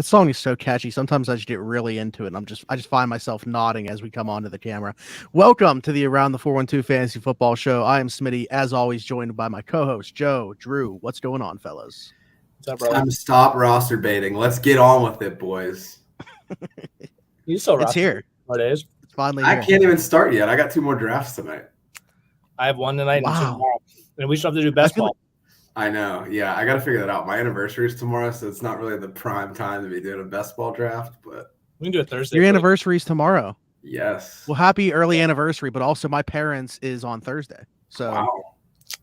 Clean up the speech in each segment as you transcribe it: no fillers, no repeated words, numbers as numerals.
That song is so catchy. Sometimes I just get really into it, and I just find myself nodding as we come onto the camera. Welcome to the Around the 412 Fantasy Football Show. I am Smitty, as always, joined by my co-host Joe, Drew. What's going on, fellas? What's up, brother? Time to stop roster baiting. Let's get on with it, boys. You still it's here. Nowadays. It's finally I here. can't even start yet. I got 2 more drafts tonight. I have one tonight and 2 tomorrow. And we still have to do best ball. I know. Yeah, I got to figure that out. My anniversary is tomorrow, so it's not really the prime time to be doing a best ball draft, but we can do it Thursday. Your anniversary is tomorrow. Yes. Well, happy early anniversary, but also my parents is on Thursday. So wow.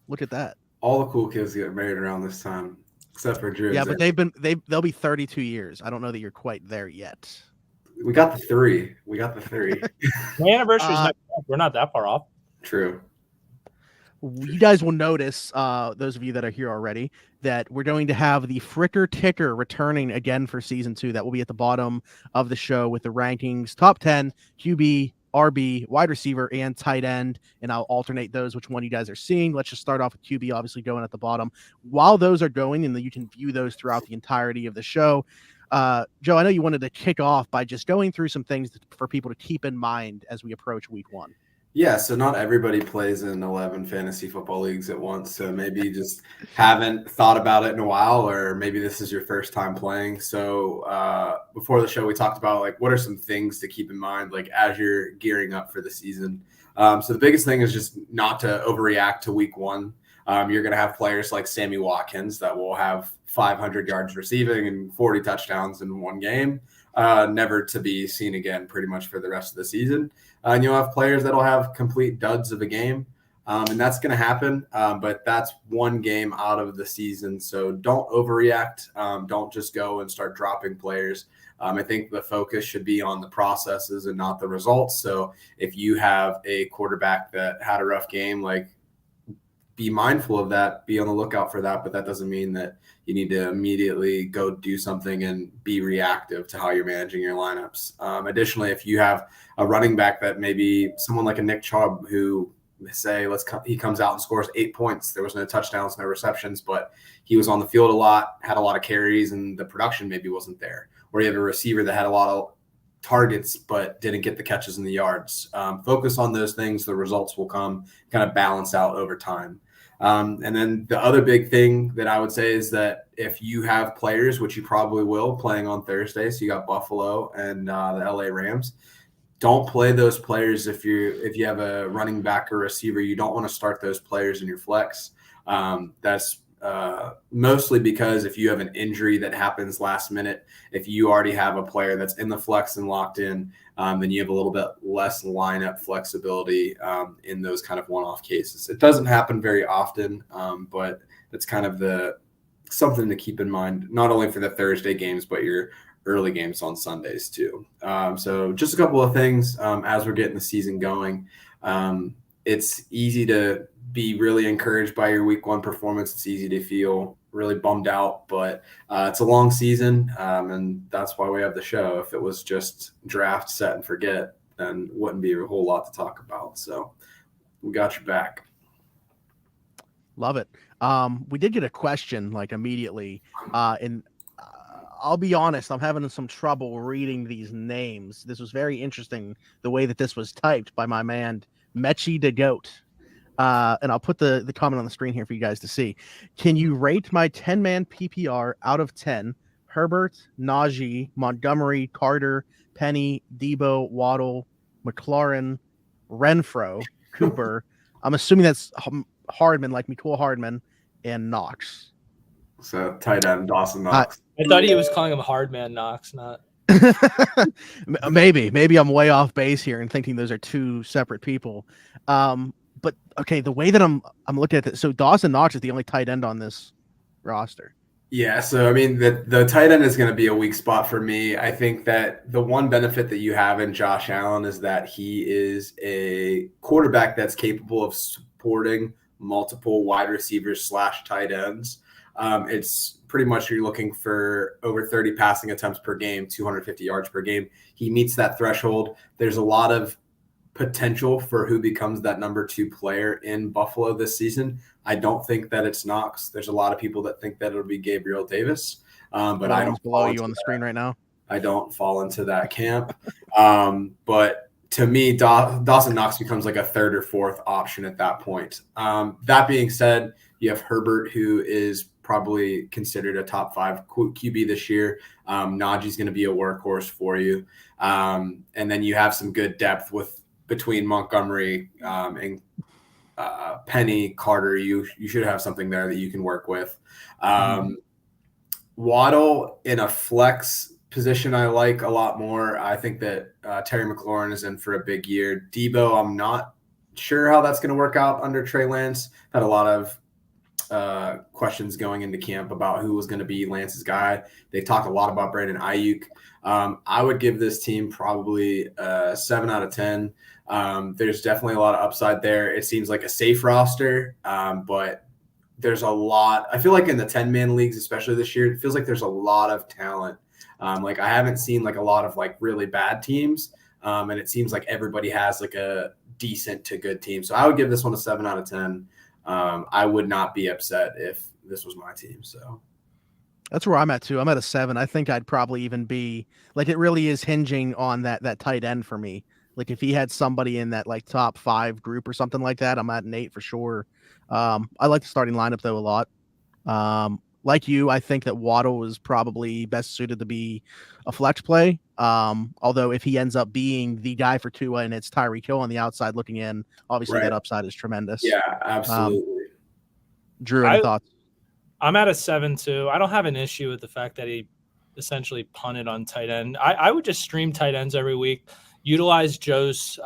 Look at that. All the cool kids get married around this time, except for Drew. Yeah, but they'll be 32 years. I don't know that you're quite there yet. We got the 3. My anniversary is we're not that far off. True. You guys will notice, those of you that are here already, that we're going to have the Fricker Ticker returning again for season 2. That will be at the bottom of the show with the rankings, top 10, QB, RB, wide receiver, and tight end. And I'll alternate those, which one you guys are seeing. Let's just start off with QB, obviously going at the bottom. While those are going, and then you can view those throughout the entirety of the show. Joe, I know you wanted to kick off by just going through some things for people to keep in mind as we approach week 1. Yeah, so not everybody plays in 11 fantasy football leagues at once. So maybe you just haven't thought about it in a while, or maybe this is your first time playing. So before the show, we talked about like what are some things to keep in mind like as you're gearing up for the season. So the biggest thing is just not to overreact to week 1. You're going to have players like Sammy Watkins that will have 500 yards receiving and 40 touchdowns in one game, never to be seen again pretty much for the rest of the season. And you'll have players that'll have complete duds of a game, and that's going to happen. But that's one game out of the season, so don't overreact. Don't just go and start dropping players. I think the focus should be on the processes and not the results. So if you have a quarterback that had a rough game, like be mindful of that, be on the lookout for that, but that doesn't mean that you need to immediately go do something and be reactive to how you're managing your lineups. Additionally, if you have a running back that maybe someone like a Nick Chubb who say he comes out and scores 8 points, there was no touchdowns, no receptions, but he was on the field a lot, had a lot of carries, and the production maybe wasn't there. Or you have a receiver that had a lot of targets but didn't get the catches in the yards. Focus on those things. The results will come, kind of balance out over time. And then the other big thing that I would say is that if you have players, which you probably will, playing on Thursday, so you got Buffalo and the LA Rams, don't play those players if you have a running back or receiver. You don't want to start those players in your flex. That's mostly because if you have an injury that happens last minute, if you already have a player that's in the flex and locked in, then you have a little bit less lineup flexibility in those kind of one-off cases. It doesn't happen very often, but it's kind of something to keep in mind, not only for the Thursday games, but your early games on Sundays too. So just a couple of things as we're getting the season going. It's easy to be really encouraged by your week 1 performance. It's easy to feel really bummed out, but it's a long season, and that's why we have the show. If it was just draft, set, and forget, then wouldn't be a whole lot to talk about. So we got your back. Love it. We did get a question like immediately, and I'll be honest, I'm having some trouble reading these names. This was very interesting, the way that this was typed by my man, Mechie the Goat. And I'll put the comment on the screen here for you guys to see. Can you rate my 10-man PPR out of 10? Herbert, Najee, Montgomery, Carter, Penny, Debo, Waddle, McLaurin, Renfro, Cooper. I'm assuming that's Hardman, like Mecole Hardman, and Knox. So tight end Dawson Knox. I thought he was calling him Hardman Knox, not. Maybe I'm way off base here and thinking those are two separate people. But okay, the way that I'm looking at it, so Dawson Knox is the only tight end on this roster. Yeah, so I mean the tight end is going to be a weak spot for me. I think that the one benefit that you have in Josh Allen is that he is a quarterback that's capable of supporting multiple wide receivers / tight ends. It's pretty much you're looking for over 30 passing attempts per game, 250 yards per game. He meets that threshold. There's a lot of potential for who becomes that number 2 player in Buffalo this season. I don't think that it's Knox. There's a lot of people that think that it'll be Gabriel Davis. but I don't below you on the screen right now. I don't fall into that camp. But to me, Dawson Knox becomes like a third or fourth option at that point. That being said, you have Herbert, who is probably considered a top 5 QB this year. Najee's going to be a workhorse for you. And then you have some good depth between Montgomery and Penny, Carter. You should have something there that you can work with. Waddle in a flex position I like a lot more. I think that Terry McLaurin is in for a big year. Debo, I'm not sure how that's going to work out under Trey Lance. Had a lot of questions going into camp about who was going to be Lance's guy. They talked a lot about Brandon Ayuk. I would give this team probably 7 out of 10. There's definitely a lot of upside there. It seems like a safe roster, but there's a lot. I feel like in the 10-man leagues, especially this year, it feels like there's a lot of talent. Like I haven't seen like a lot of like really bad teams, and it seems like everybody has like a decent to good team. So I would give this one a 7 out of 10. I would not be upset if this was my team. So that's where I'm at too. I'm at a 7. I think I'd probably even be like, it really is hinging on that tight end for me. Like if he had somebody in that like top 5 group or something like that, I'm at an 8 for sure. I like the starting lineup though a lot. Like you, I think that Waddle is probably best suited to be a flex play. Although if he ends up being the guy for Tua and it's Tyreek Hill on the outside looking in, obviously that upside is tremendous. Yeah, absolutely. Drew, any thoughts? I'm at a 7 too. I don't have an issue with the fact that he essentially punted on tight end. I would just stream tight ends every week, utilize Joe's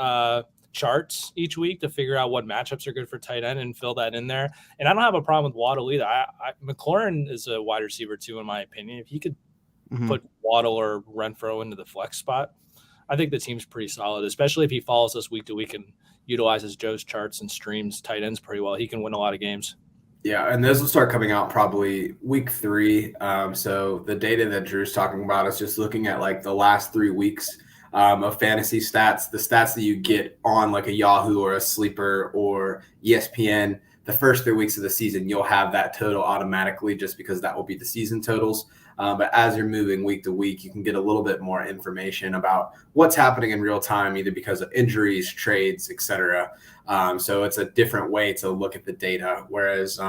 charts each week to figure out what matchups are good for tight end and fill that in there. And I don't have a problem with Waddle either. McLaurin is a wide receiver too, in my opinion. If he could put Waddle or Renfro into the flex spot, I think the team's pretty solid, especially if he follows us week to week and utilizes Joe's charts and streams tight ends pretty well. He can win a lot of games. Yeah, and those will start coming out probably week 3. So the data that Drew's talking about is just looking at like the last 3 weeks of fantasy stats, the stats that you get on like a Yahoo or a Sleeper or ESPN. The first 3 weeks of the season, you'll have that total automatically just because that will be the season totals. But as you're moving week to week, you can get a little bit more information about what's happening in real time, either because of injuries, trades, etc. So it's a different way to look at the data. Whereas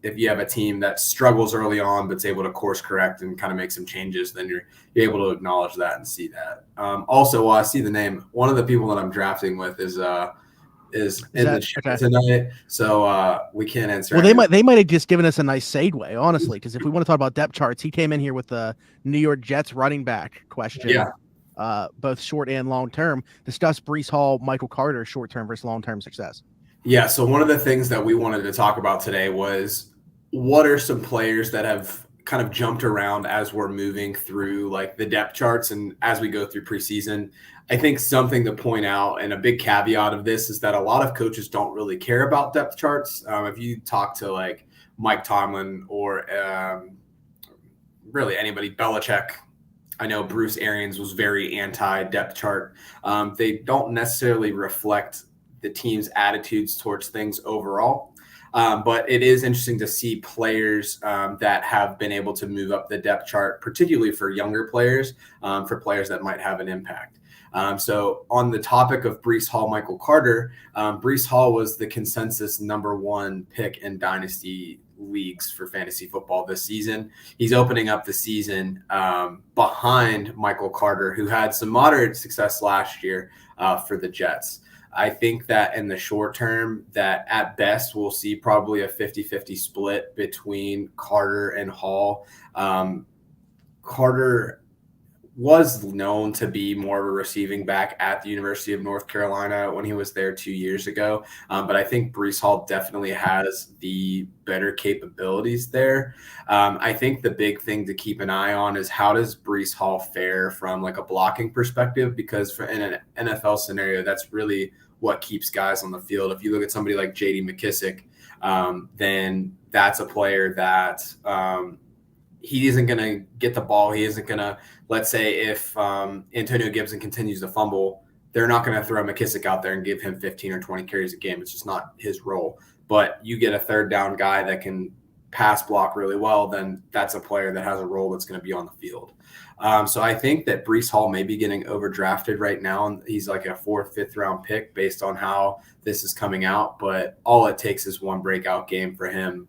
if you have a team that struggles early on but's able to course correct and kind of make some changes, then you're able to acknowledge that and see that. Also, while I see the name, one of the people that I'm drafting with is in the show tonight, so we can't answer. Well, they might have just given us a nice segue, honestly, because if we want to talk about depth charts, he came in here with the New York Jets running back question. Yeah. Both short and long term. Discuss Breece Hall, Michael Carter, short term versus long term success. Yeah. So one of the things that we wanted to talk about today was what are some players that have kind of jumped around as we're moving through like the depth charts and as we go through preseason. I think something to point out and a big caveat of this is that a lot of coaches don't really care about depth charts. If you talk to like Mike Tomlin or really anybody, Belichick, I know Bruce Arians was very anti-depth chart. They don't necessarily reflect the team's attitudes towards things overall. But it is interesting to see players that have been able to move up the depth chart, particularly for younger players, for players that might have an impact. So on the topic of Breece Hall, Michael Carter, Breece Hall was the consensus #1 pick in dynasty leagues for fantasy football this season. He's opening up the season behind Michael Carter, who had some moderate success last year for the Jets. I think that in the short term, that at best we'll see probably a 50-50 split between Carter and Hall. Carter was known to be more of a receiving back at the University of North Carolina when he was there 2 years ago. But I think Breece Hall definitely has the better capabilities there. I think the big thing to keep an eye on is how does Breece Hall fare from like a blocking perspective? Because in an NFL scenario, that's really what keeps guys on the field. If you look at somebody like J.D. McKissick, then that's a player that he isn't going to get the ball. He isn't going to, let's say if Antonio Gibson continues to fumble, they're not going to throw McKissick out there and give him 15 or 20 carries a game. It's just not his role. But you get a third down guy that can pass block really well, then that's a player that has a role that's going to be on the field. So I think that Breece Hall may be getting overdrafted right now, and he's like a 4th, 5th round pick based on how this is coming out. But all it takes is one breakout game for him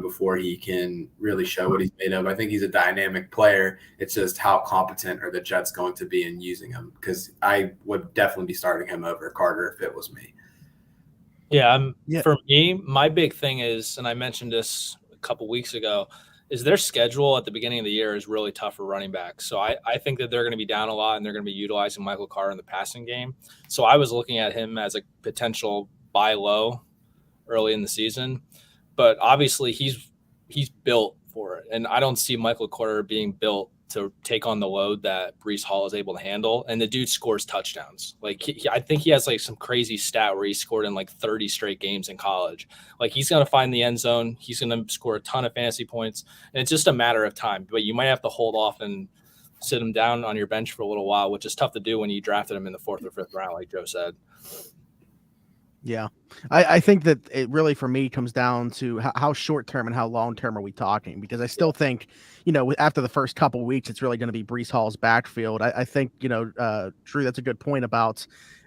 before he can really show what he's made of. I think he's a dynamic player. It's just how competent are the Jets going to be in using him? Because I would definitely be starting him over Carter if it was me. Yeah, for me, my big thing is, and I mentioned this a couple weeks ago, is their schedule at the beginning of the year is really tough for running backs. So I think that they're going to be down a lot, and they're going to be utilizing Michael Carter in the passing game. So I was looking at him as a potential buy low early in the season, but obviously he's built for it, and I don't see Michael Carter being built to take on the load that Breece Hall is able to handle. And the dude scores touchdowns. Like I think he has like some crazy stat where he scored in like 30 straight games in college. Like he's going to find the end zone. He's going to score a ton of fantasy points, and it's just a matter of time. But you might have to hold off and sit him down on your bench for a little while, which is tough to do when you drafted him in the 4th or 5th round, like Joe said. Yeah, I think that it really, for me, comes down to how short-term and how long-term are we talking? Because I still think, after the first couple of weeks, it's really going to be Breece Hall's backfield. I think, Drew, that's a good point about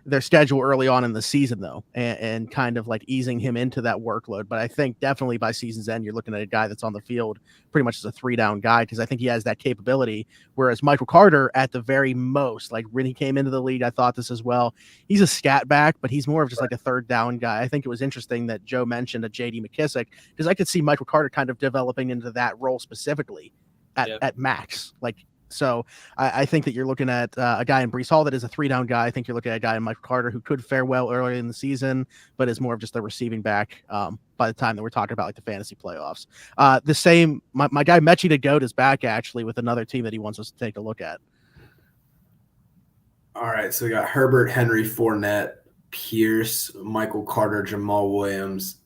their schedule early on in the season, though, and kind of like easing him into that workload. But I think definitely by season's end, you're looking at a guy that's on the field pretty much as a 3-down guy, because I think he has that capability. Whereas Michael Carter, at the very most, like when he came into the league, I thought this as well. He's a scat back, but he's more of just like a 3rd-down guy. I think it was interesting that Joe mentioned a J.D. McKissick, because I could see Michael Carter kind of developing into that role specifically at max. So I think that you're looking at a guy in Breece Hall that is a 3-down guy. I think you're looking at a guy in Michael Carter who could fare well early in the season, but is more of just a receiving back by the time that we're talking about like the fantasy playoffs. The same, my guy Mechie the Goat is back actually with another team that he wants us to take a look at. All right, so we got Herbert, Henry, Fournette, Pierce, Michael Carter, Jamal Williams,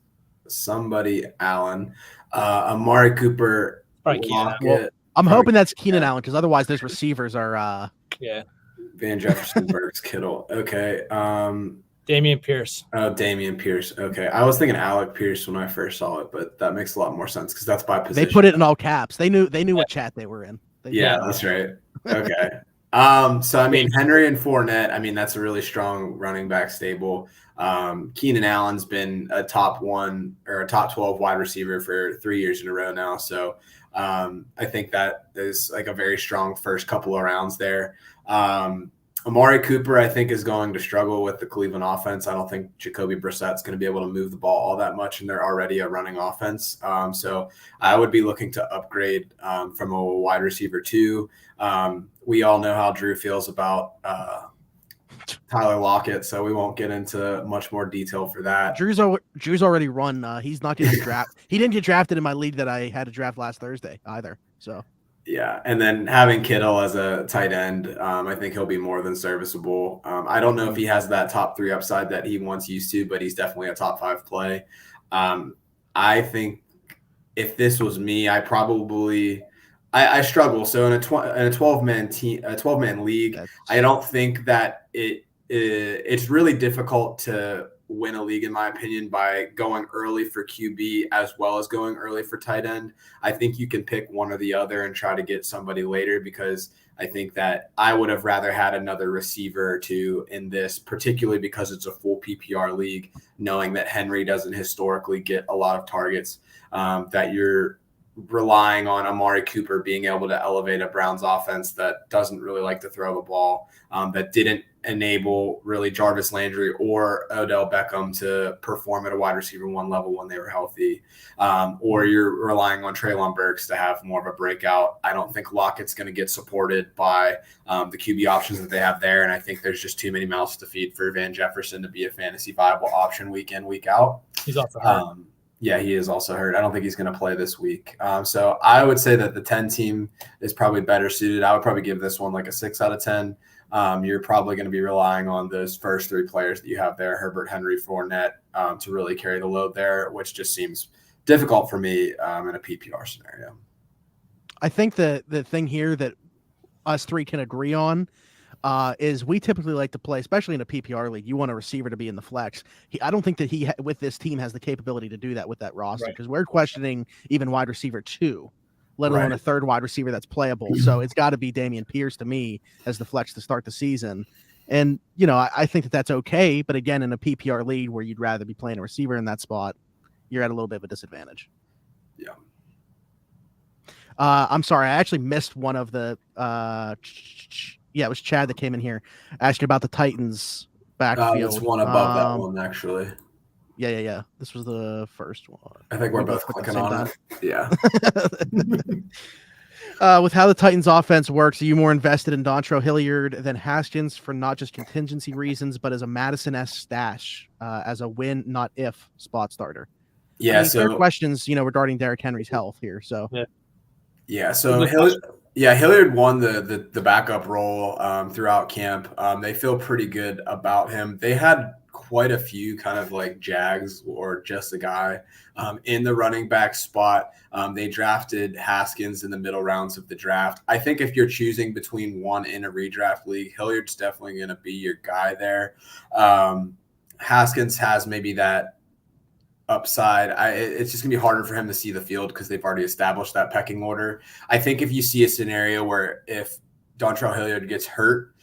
somebody Allen, Amari Cooper, Lockett. I'm hoping that's Keenan Allen, because otherwise those receivers are Van Jefferson, Burks, Kittle. Okay. Dameon Pierce. Oh, Dameon Pierce. Okay. I was thinking Alec Pierce when I first saw it, but that makes a lot more sense because that's by position. They put it in all caps. They knew what chat they were in. That's right. Okay. So I mean, Henry and Fournette, I mean, that's a really strong running back stable. Keenan Allen's been a top 1 or a top 12 wide receiver for 3 years in a row now. So I think that is like a very strong first couple of rounds there. Amari Cooper, I think, is going to struggle with the Cleveland offense. I don't think Jacoby Brissett's going to be able to move the ball all that much, and they're already a running offense. So I would be looking to upgrade from a wide receiver too. We all know how Drew feels about Tyler Lockett, so we won't get into much more detail for that. Drew's already run. He's not getting drafted. He didn't get drafted in my league that I had to draft last Thursday either. So yeah, and then having Kittle as a tight end, I think he'll be more than serviceable. I don't know if he has that top 3 upside that he once used to, but he's definitely a top 5 play. I think if this was me, I struggle. So in a 12-man team, a 12-man league, I don't think that it's really difficult to win a league, in my opinion, by going early for QB as well as going early for tight end. I think you can pick one or the other and try to get somebody later, because I think that I would have rather had another receiver or two in this, particularly because it's a full PPR league, knowing that Henry doesn't historically get a lot of targets, that you're relying on Amari Cooper being able to elevate a Browns offense that doesn't really like to throw the ball, that didn't enable really Jarvis Landry or Odell Beckham to perform at a wide receiver 1 level when they were healthy, or you're relying on Treylon Burks to have more of a breakout. I don't think Lockett's going to get supported by the QB options that they have there, and I think there's just too many mouths to feed for Van Jefferson to be a fantasy viable option week in, week out. He's also hurt. Yeah, he is also hurt. I don't think he's going to play this week. So I would say that the 10 team is probably better suited. I would probably give this one like a 6 out of 10. You're probably going to be relying on those first 3 players that you have there, Herbert, Henry, Fournette, to really carry the load there, which just seems difficult for me in a PPR scenario. I think the thing here that us 3 can agree on is we typically like to play, especially in a PPR league, you want a receiver to be in the flex. I don't think that with this team has the capability to do that with that roster, because we're questioning even wide receiver 2, let alone a third wide receiver that's playable. So it's got to be Dameon Pierce to me as the flex to start the season. And, I think that that's okay. But again, in a PPR league where you'd rather be playing a receiver in that spot, you're at a little bit of a disadvantage. Yeah. I'm sorry. I actually missed one of the it was Chad that came in here asking about the Titans backfield. It's one above that one, actually. Yeah. This was the first one. I think we're both clicking on it. Yeah. With how the Titans offense works, are you more invested in Dontrell Hilliard than Haskins for not just contingency reasons, but as a Madison-esque stash, as a win, not if spot starter? Yeah. Fair questions, regarding Derrick Henry's health here. So yeah. So Hilliard won the backup role throughout camp. They feel pretty good about him. They had quite a few kind of like Jags or just a guy in the running back spot. They drafted Haskins in the middle rounds of the draft. I think if you're choosing between one in a redraft league, Hilliard's definitely going to be your guy there. Haskins has maybe that upside. It's just gonna be harder for him to see the field because they've already established that pecking order. I think if you see a scenario where if Dontrell Hilliard gets hurt,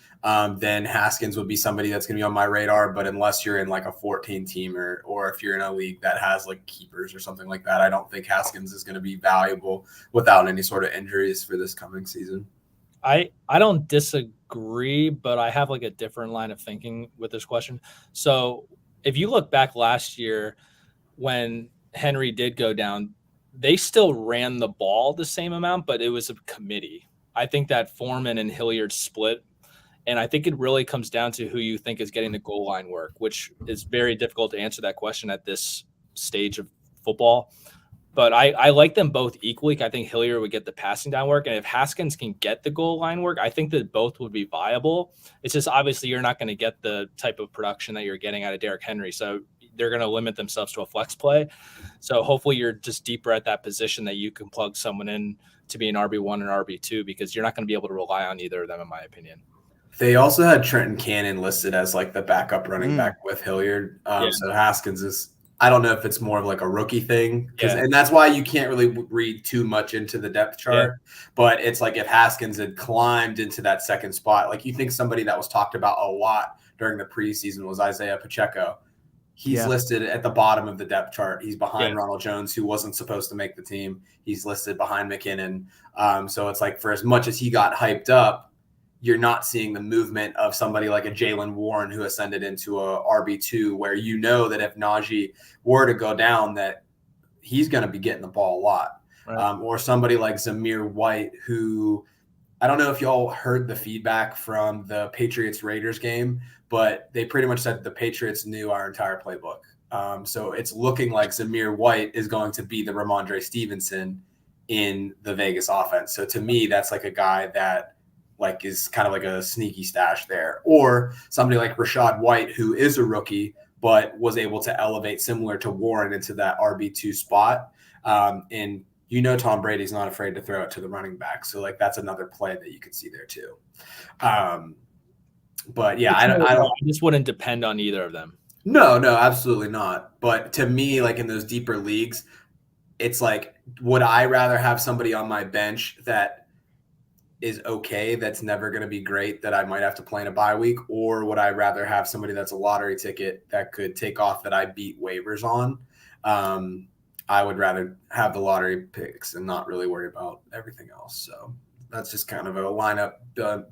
then Haskins would be somebody that's gonna be on my radar. But unless you're in like a 14 teamer or if you're in a league that has like keepers or something like that, I don't think Haskins is gonna be valuable without any sort of injuries for this coming season. I don't disagree, but I have like a different line of thinking with this question. So if you look back last year, when Henry did go down, they still ran the ball the same amount, but it was a committee. I think that Foreman and Hilliard split, and I think it really comes down to who you think is getting the goal line work, which is very difficult to answer that question at this stage of football. But I like them both equally. I think Hilliard would get the passing down work, and if Haskins can get the goal line work, I think that both would be viable. It's just obviously you're not going to get the type of production that you're getting out of Derrick Henry, so they're going to limit themselves to a flex play. So hopefully you're just deeper at that position that you can plug someone in to be an RB1 and RB2, because you're not going to be able to rely on either of them, in my opinion. They also had Trenton Cannon listed as like the backup running back with Hilliard. So Haskins is, I don't know if it's more of like a rookie thing, and that's why you can't really read too much into the depth chart. But it's like if Haskins had climbed into that second spot, like you think somebody that was talked about a lot during the preseason was Isaiah Pacheco. He's listed at the bottom of the depth chart. He's behind Ronald Jones, who wasn't supposed to make the team. He's listed behind McKinnon. So it's like for as much as he got hyped up, you're not seeing the movement of somebody like a Jalen Warren who ascended into a RB2, where you know that if Najee were to go down, that he's going to be getting the ball a lot. Right. Or somebody like Zamir White, who I don't know if y'all heard the feedback from the Patriots-Raiders game, but they pretty much said the Patriots knew our entire playbook. So it's looking like Zamir White is going to be the Ramondre Stevenson in the Vegas offense. So to me, that's like a guy that like is kind of like a sneaky stash there. Or somebody like Rachaad White, who is a rookie, but was able to elevate similar to Warren into that RB2 spot. And Tom Brady's not afraid to throw it to the running back. So like that's another play that you could see there too. But yeah, I just wouldn't depend on either of them. No, absolutely not. But to me, like in those deeper leagues, it's like, would I rather have somebody on my bench that is okay, that's never going to be great, that I might have to play in a bye week? Or would I rather have somebody that's a lottery ticket that could take off that I beat waivers on? I would rather have the lottery picks and not really worry about everything else. So that's just kind of a lineup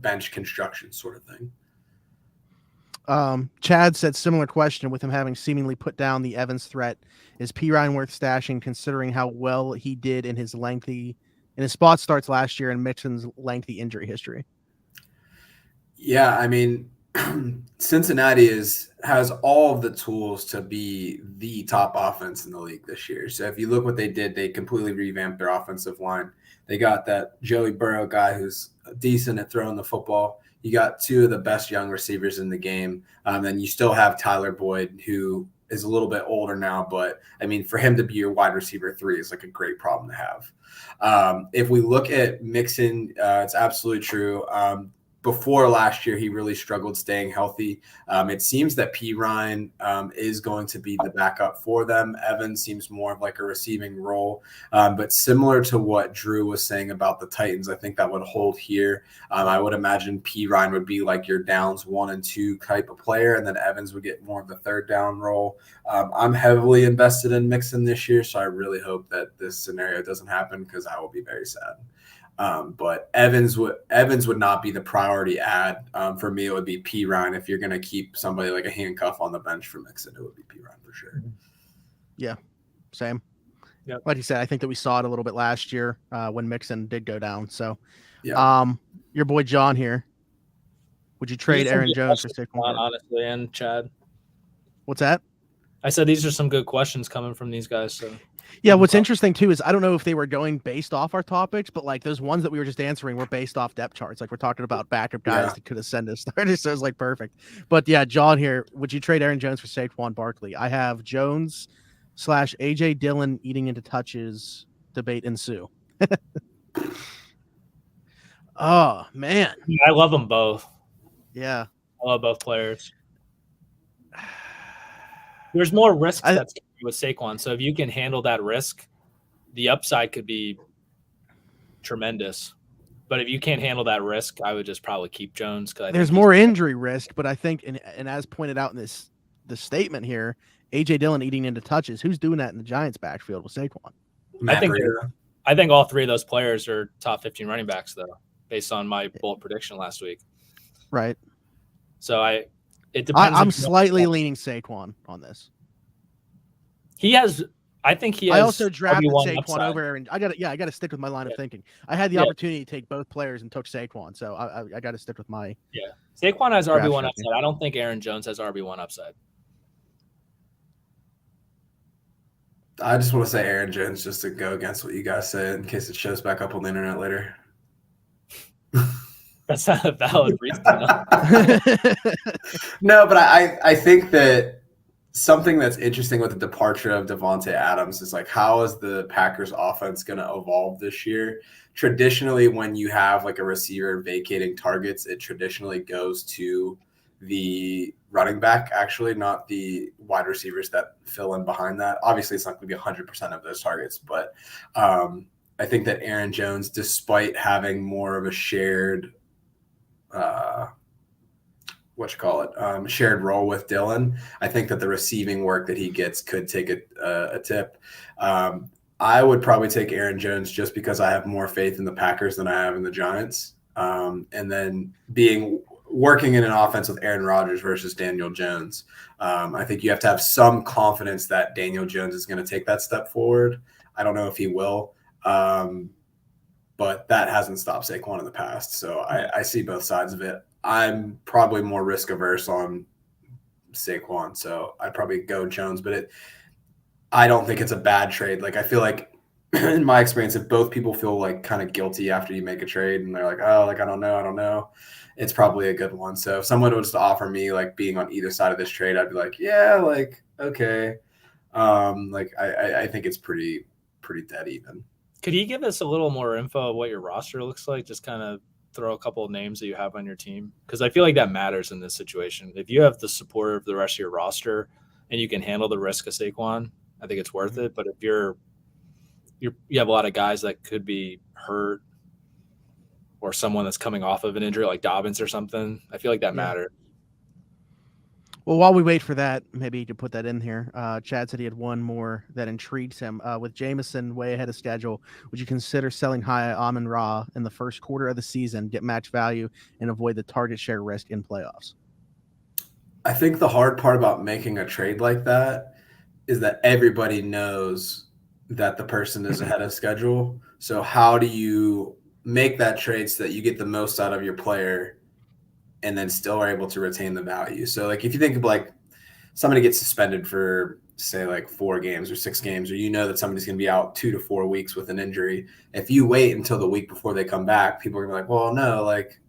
bench construction sort of thing. Chad said similar question with him having seemingly put down the Evans threat. Is Pirine worth stashing considering how well he did in his spot starts last year and Mixon's lengthy injury history? Yeah, I mean, Cincinnati has all of the tools to be the top offense in the league this year. So if you look what they did, they completely revamped their offensive line. They got that Joey Burrow guy who's decent at throwing the football. You got two of the best young receivers in the game. And you still have Tyler Boyd, who is a little bit older now, but I mean, for him to be your wide receiver 3 is like a great problem to have. If we look at Mixon, it's absolutely true. before last year, he really struggled staying healthy. It seems that P. Ryan is going to be the backup for them. Evans seems more of like a receiving role. But similar to what Drew was saying about the Titans, I think that would hold here. I would imagine P. Ryan would be like your downs 1 and 2 type of player, and then Evans would get more of the third down role. I'm heavily invested in Mixon this year, so I really hope that this scenario doesn't happen because I will be very sad. But Evans would not be the priority add. For me, it would be P. Ryan. If you're going to keep somebody like a handcuff on the bench for Mixon, it would be P. Ryan for sure. Yeah, same. Yep. Like you said, I think that we saw it a little bit last year when Mixon did go down. So, Yeah. Your boy John here. Would you trade Aaron Jones for Saquon? Honestly, and Chad. What's that? I said these are some good questions coming from these guys. So. Yeah, what's interesting too is I don't know if they were going based off our topics, but like those ones that we were just answering were based off depth charts. Like we're talking about backup guys that could ascend as starters, so it's like perfect. But yeah, John here, would you trade Aaron Jones for Saquon Barkley? I have Jones / AJ Dillon eating into touches debate ensue. Oh man, I love them both. Yeah, I love both players. There's more risk that's with Saquon. So if you can handle that risk, the upside could be tremendous. But if you can't handle that risk, I would just probably keep Jones. There's more injury risk, but I think, and as pointed out in the statement here, AJ Dillon eating into touches. Who's doing that in the Giants' backfield with Saquon? I think all three of those players are top 15 running backs, though, based on my bold prediction last week. Right. So it depends. I'm slightly leaning Saquon on this. I think he has. I also drafted Saquon upside over Aaron. I got to stick with my line of thinking. I had the opportunity to take both players and took Saquon, so I got to stick with my. Yeah, Saquon has RB1 upside. I don't think Aaron Jones has RB1 upside. I just want to say Aaron Jones just to go against what you guys said in case it shows back up on the internet later. That's not a valid reason. No, but I think that something that's interesting with the departure of Devontae Adams is like, how is the Packers offense going to evolve this year? Traditionally, when you have like a receiver vacating targets, it traditionally goes to the running back, actually, not the wide receivers that fill in behind that. Obviously, it's not going to be 100% of those targets, but I think that Aaron Jones, despite having more of a shared shared role with Dillon, I think that the receiving work that he gets could take a tip. I would probably take Aaron Jones just because I have more faith in the Packers than I have in the Giants. And then working in an offense with Aaron Rodgers versus Daniel Jones, I think you have to have some confidence that Daniel Jones is going to take that step forward. I don't know if he will, but that hasn't stopped Saquon in the past. So I see both sides of it. I'm probably more risk averse on Saquon, so I'd probably go Jones, but I don't think it's a bad trade. Like, I feel like in my experience, if both people feel like kind of guilty after you make a trade and they're like, oh, like, I don't know, it's probably a good one. So if someone was to offer me like being on either side of this trade, I'd be like, yeah, like, okay. I think it's pretty dead even. Could you give us a little more info of what your roster looks like? Just kind of throw a couple of names that you have on your team, because I feel like that matters in this situation. If you have the support of the rest of your roster and you can handle the risk of Saquon, I think it's worth it. But if you have a lot of guys that could be hurt or someone that's coming off of an injury like Dobbins or something, I feel like that matters. Well, while we wait for that, maybe you could put that in here. Chad said he had one more that intrigues him. With Jameson way ahead of schedule, would you consider selling high Amon-Ra in the first quarter of the season, get match value, and avoid the target share risk in playoffs? I think the hard part about making a trade like that is that everybody knows that the person is ahead of schedule. So how do you make that trade so that you get the most out of your player and then still are able to retain the value? So like if you think of like somebody gets suspended for say like 4 games or 6 games, or you know that somebody's going to be out 2 to 4 weeks with an injury. If you wait until the week before they come back, people are going to be like, well, no, like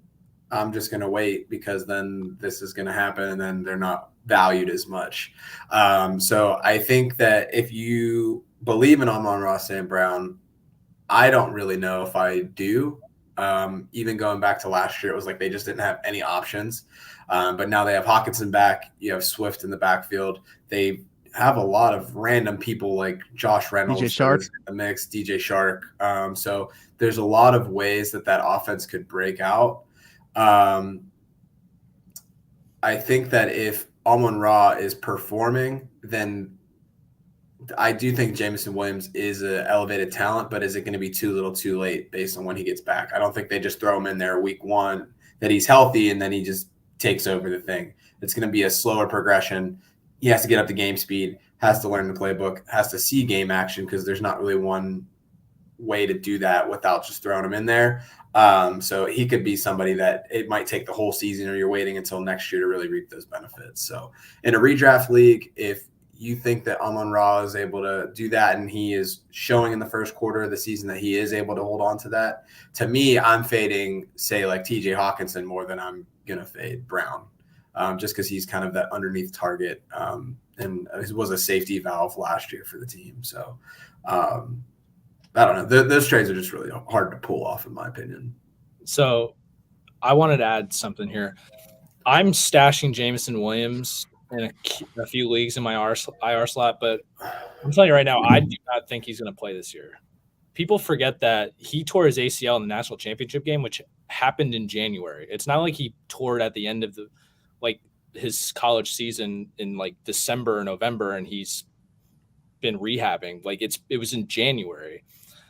I'm just going to wait because then this is going to happen and then they're not valued as much. So I think that if you believe in Amon-Ra St. Brown, I don't really know if I do. Even going back to last year, it was like they just didn't have any options. But now they have Hawkinson back. You have Swift in the backfield. They have a lot of random people like Josh Reynolds DJ Shark in the mix, DJ Shark. So there's a lot of ways that offense could break out. I think that if Amon-Ra is performing, then I do think Jameson Williams is an elevated talent, but is it going to be too little too late based on when he gets back? I don't think they just throw him in there week 1 that he's healthy and then he just takes over the thing. It's going to be a slower progression. He has to get up to game speed, has to learn the playbook, has to see game action because there's not really one way to do that without just throwing him in there. So he could be somebody that it might take the whole season or you're waiting until next year to really reap those benefits. So in a redraft league, if you think that Amon-Ra is able to do that and he is showing in the first quarter of the season that he is able to hold on to that, to me, I'm fading, say, like TJ Hawkinson more than I'm going to fade Brown. Just because he's kind of that underneath target and it was a safety valve last year for the team. So I don't know. Those trades are just really hard to pull off, in my opinion. So I wanted to add something here. I'm stashing Jameson Williams in a few leagues in my IR slot, but I'm telling you right now, I do not think he's going to play this year. People forget that he tore his ACL in the national championship game, which happened in January. It's not like he tore it at the end of his college season in like December or November, and he's been rehabbing. It was in January.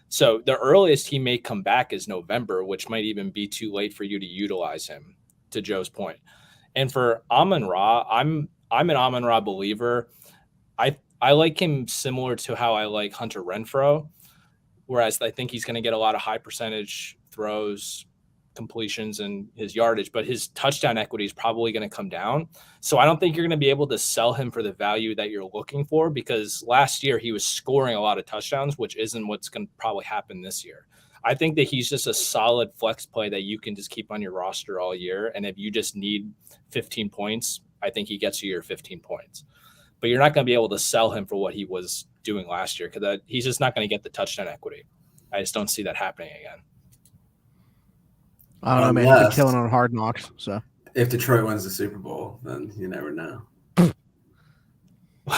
So the earliest he may come back is November, which might even be too late for you to utilize him, to Joe's point. And for Amon-Ra, I'm an Amon-Ra believer. I like him similar to how I like Hunter Renfrow, whereas I think he's going to get a lot of high percentage throws, completions, and his yardage, but his touchdown equity is probably going to come down. So I don't think you're going to be able to sell him for the value that you're looking for, because last year he was scoring a lot of touchdowns, which isn't what's going to probably happen this year. I think that he's just a solid flex play that you can just keep on your roster all year. And if you just need 15 points, I think he gets you your 15 points. But you're not going to be able to sell him for what he was doing last year because he's just not going to get the touchdown equity. I just don't see that happening again. I don't know, man. He's been killing on Hard Knocks. So if Detroit wins the Super Bowl, then you never know.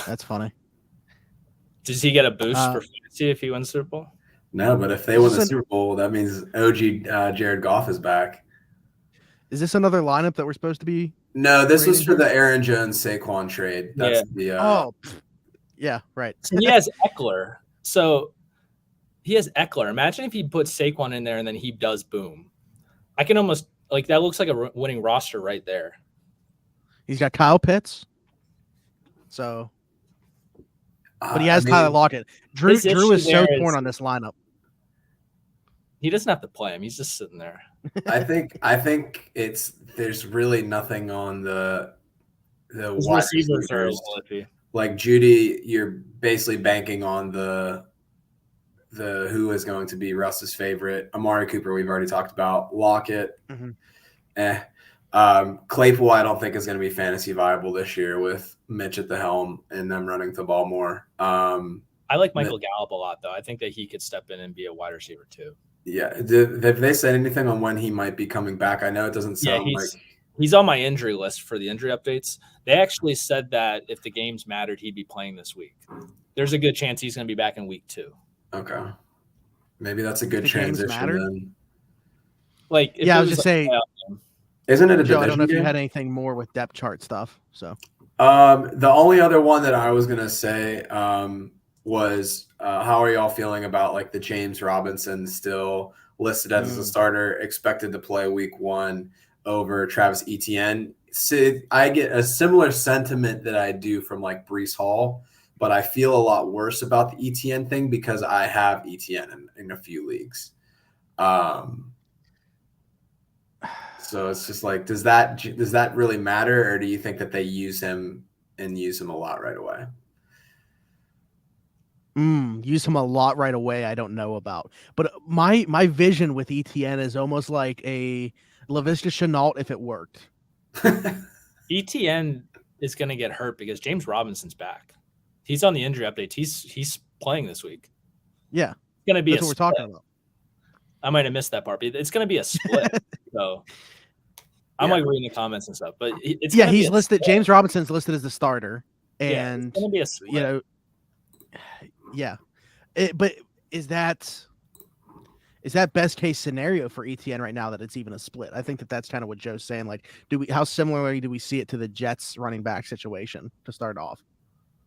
That's funny. Does he get a boost for fantasy if he wins the Super Bowl? No, but if they win the Super Bowl, that means OG Jared Goff is back. Is this another lineup that we're supposed to be? No, this was for the Aaron Jones Saquon trade. That's yeah, right. So he has Eckler. So he has Eckler. Imagine if he puts Saquon in there and then he does boom. I can almost that looks like a winning roster right there. He's got Kyle Pitts. So, but he has Tyler Lockett. Drew is so torn on this lineup. He doesn't have to play him. He's just sitting there. I think there's really nothing on the wide receivers. Like Judy, you're basically banking on the who is going to be Russ's favorite. Amari Cooper, we've already talked about. Lockett. Mm-hmm. Claypool, I don't think is going to be fantasy viable this year with Mitch at the helm and them running the ball more. I like Michael Gallup a lot, though. I think that he could step in and be a wide receiver, too. Yeah. Have they said anything on when he might be coming back? I know it doesn't sound he's on my injury list for the injury updates. They actually said that if the games mattered, he'd be playing this week. There's a good chance he's going to be back in week 2. Okay. Maybe that's a good transition then. I was just saying, isn't it a Joe, I don't know if game? you had anything more with depth chart stuff. So the only other one that I was going to say was how are y'all feeling about the James Robinson still listed as a starter, expected to play week 1 over Travis Etienne? I get a similar sentiment that I do from Breece Hall, but I feel a lot worse about the Etienne thing because I have Etienne in a few leagues. So it's just does that really matter, or do you think that they use him a lot right away? Use him a lot right away. I don't know about, but my vision with Etienne is almost like a Laviska Shenault if it worked. Etienne is going to get hurt because James Robinson's back. He's on the injury updates. He's playing this week. Yeah, it's going to be that's what we're talking about. I might have missed that part, but it's going to be a split. So I'm like reading the comments and stuff, but it's he's listed. James Robinson's listed as the starter, and it's going to be a split. But is that best case scenario for ETN right now that it's even a split? I think that's kind of what Joe's saying. Like, how similarly do we see it to the Jets running back situation to start off?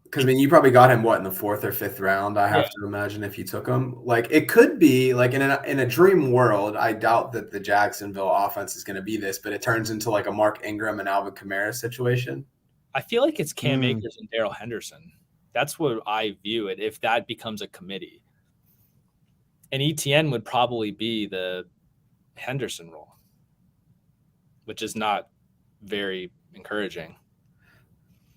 Because you probably got him in the 4th or 5th round. I have to imagine if you took him, like it could be like in a dream world. I doubt that the Jacksonville offense is going to be this, but it turns into like a Mark Ingram and Alvin Kamara situation. I feel like it's Cam Akers and Darrell Henderson. That's what I view it. If that becomes a committee, and ETN would probably be the Henderson role, which is not very encouraging.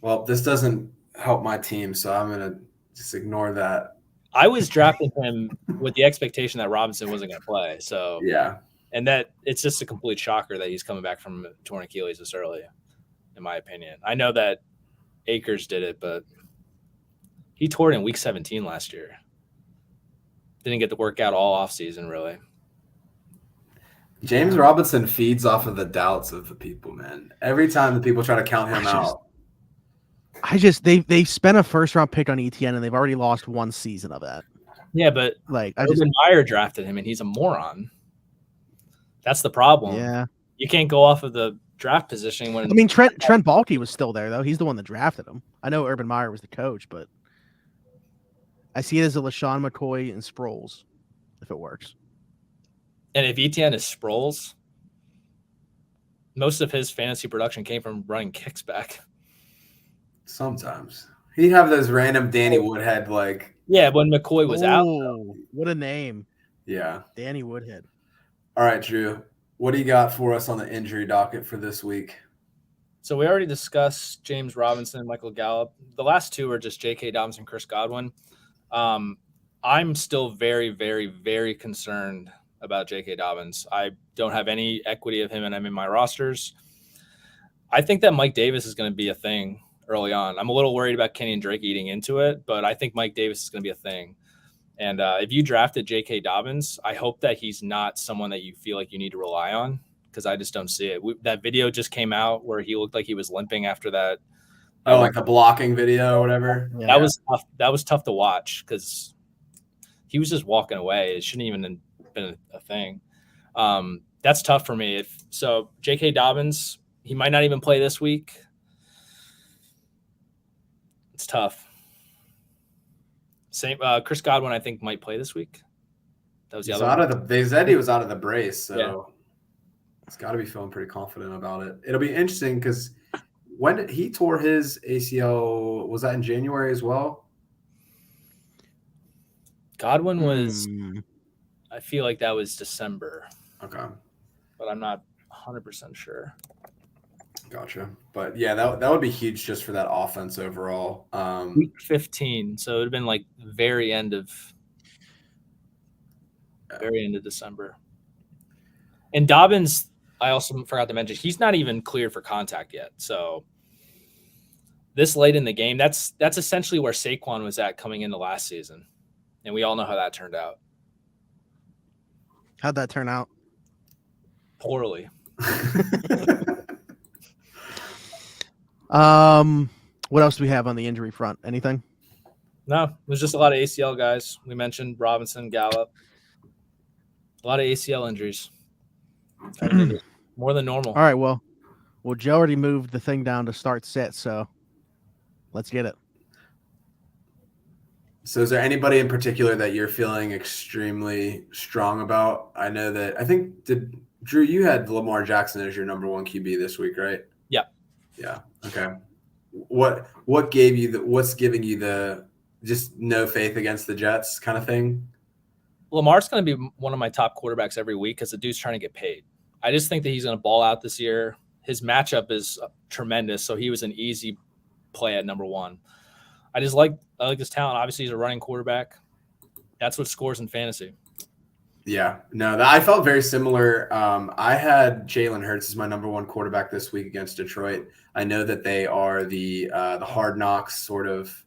Well, this doesn't help my team, so I'm gonna just ignore that. I was drafting him with the expectation that Robinson wasn't going to play. So and that it's just a complete shocker that he's coming back from torn Achilles this early, in my opinion. I know that Akers did it, but he tore it in week 17 last year. Didn't get to work out all offseason, really. James Robinson feeds off of the doubts of the people, man. Every time the people try to count him out. They spent a 1st-round pick on ETN and they've already lost 1 season of that. Yeah, but Urban Meyer drafted him and he's a moron. That's the problem. Yeah, you can't go off of the draft position when. I mean, Trent Baalke was still there though. He's the one that drafted him. I know Urban Meyer was the coach, but I see it as a LaShawn McCoy and Sproles, if it works. And if ETN is Sproles, most of his fantasy production came from running kicks back. Sometimes he'd have those random Danny Woodhead like. Yeah, when McCoy was out. Though. What a name! Yeah, Danny Woodhead. All right, Drew. What do you got for us on the injury docket for this week? So we already discussed James Robinson and Michael Gallup. The last 2 are just J.K. Dobbins and Chris Godwin. I'm still very, very, very concerned about J.K. Dobbins. I don't have any equity of him, and I'm in my rosters. I think that Mike Davis is going to be a thing early on. I'm a little worried about Kenny and Drake eating into it, but I think Mike Davis is going to be a thing. And if you drafted J.K. Dobbins, I hope that he's not someone that you feel like you need to rely on, because I just don't see it. That video just came out where he looked like he was limping after that. Like the blocking video or whatever. Yeah. That was tough to watch because he was just walking away. It shouldn't even have been a thing. That's tough for me. So J.K. Dobbins, he might not even play this week. It's tough. Same. Chris Godwin, I think, might play this week. That was the other one. They said he was out of the brace, so he's got to be feeling pretty confident about it. It'll be interesting because when he tore his ACL, was that in January as well? Godwin was. I feel like that was December. Okay, but I'm not 100% sure. Gotcha. But yeah, that would be huge just for that offense overall. Week 15, so it would have been like very end of December. And Dobbins, I also forgot to mention, he's not even cleared for contact yet. So this late in the game, that's essentially where Saquon was at coming into last season, and we all know how that turned out. How'd that turn out? Poorly. What else do we have on the injury front? Anything? No, there's just a lot of ACL guys. We mentioned Robinson, Gallup. A lot of ACL injuries. More than normal. All right, well, Joe already moved the thing down to start sit, so let's get it. So is there anybody in particular that you're feeling extremely strong about? I think Drew, you had Lamar Jackson as your number 1 QB this week, right? Yeah. Okay. What's giving you the just no faith against the Jets kind of thing? Lamar's going to be one of my top quarterbacks every week because the dude's trying to get paid. I just think that he's going to ball out this year. His matchup is tremendous, so he was an easy play at number 1. I like this talent. Obviously, he's a running quarterback. That's what scores in fantasy. Yeah, no, I felt very similar. I had Jalen Hurts as my number 1 quarterback this week against Detroit. I know that they are the Hard Knocks sort of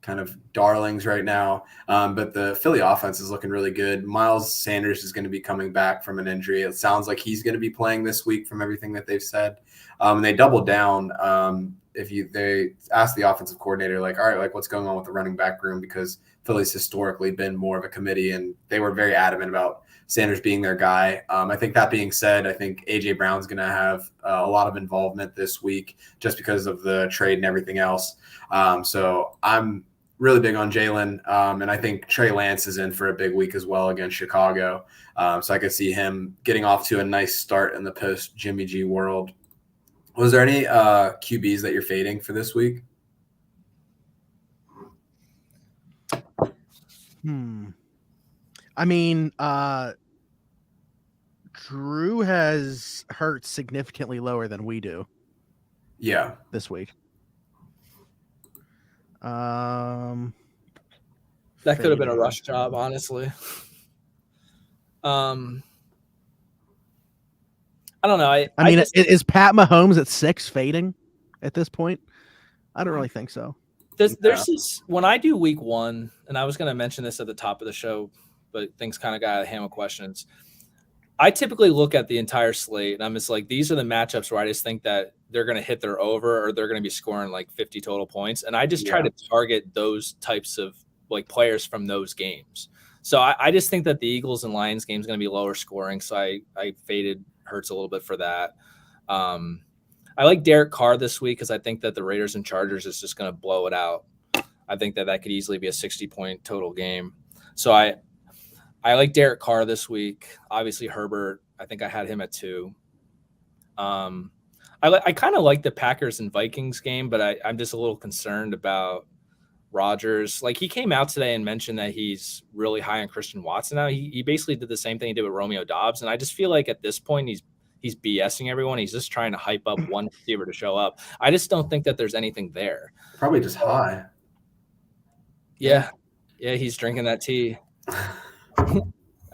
kind of darlings right now. But the Philly offense is looking really good. Miles Sanders is going to be coming back from an injury. It sounds like he's going to be playing this week from everything that they've said. And they doubled down. They asked the offensive coordinator, like, all right, like what's going on with the running back room? Because Philly's historically been more of a committee, and they were very adamant about Sanders being their guy. I think that being said, I think A.J. Brown's going to have a lot of involvement this week just because of the trade and everything else. So I'm really big on Jalen, and I think Trey Lance is in for a big week as well against Chicago. So I could see him getting off to a nice start in the post-Jimmy G world. Was there any QBs that you're fading for this week? I mean, Drew has hurt significantly lower than we do. Yeah. This week. That could have been a rush job, honestly. I don't know. I mean, is Pat Mahomes at 6 fading at this point? I don't really think so. There's this when I do week 1, and I was going to mention this at the top of the show, but things kind of got out of hand with questions. I typically look at the entire slate, and I'm just like, these are the matchups where I just think that they're going to hit their over, or they're going to be scoring like 50 total points, and I just try to target those types of like players from those games. So I just think that the Eagles and Lions game is going to be lower scoring, so I faded Hurts a little bit for that. I like Derek Carr this week because I think that the Raiders and Chargers is just going to blow it out. I think that could easily be a 60-point total game. So I like Derek Carr this week. Obviously Herbert, I think I had him at 2. I kind of like the Packers and Vikings game, but I'm just a little concerned about Rodgers. Like, he came out today and mentioned that he's really high on Christian Watson now. He basically did the same thing he did with Romeo Doubs, and I just feel like at this point he's BSing everyone. He's just trying to hype up one receiver to show up. I just don't think that there's anything there. Probably just high. Yeah, he's drinking that tea.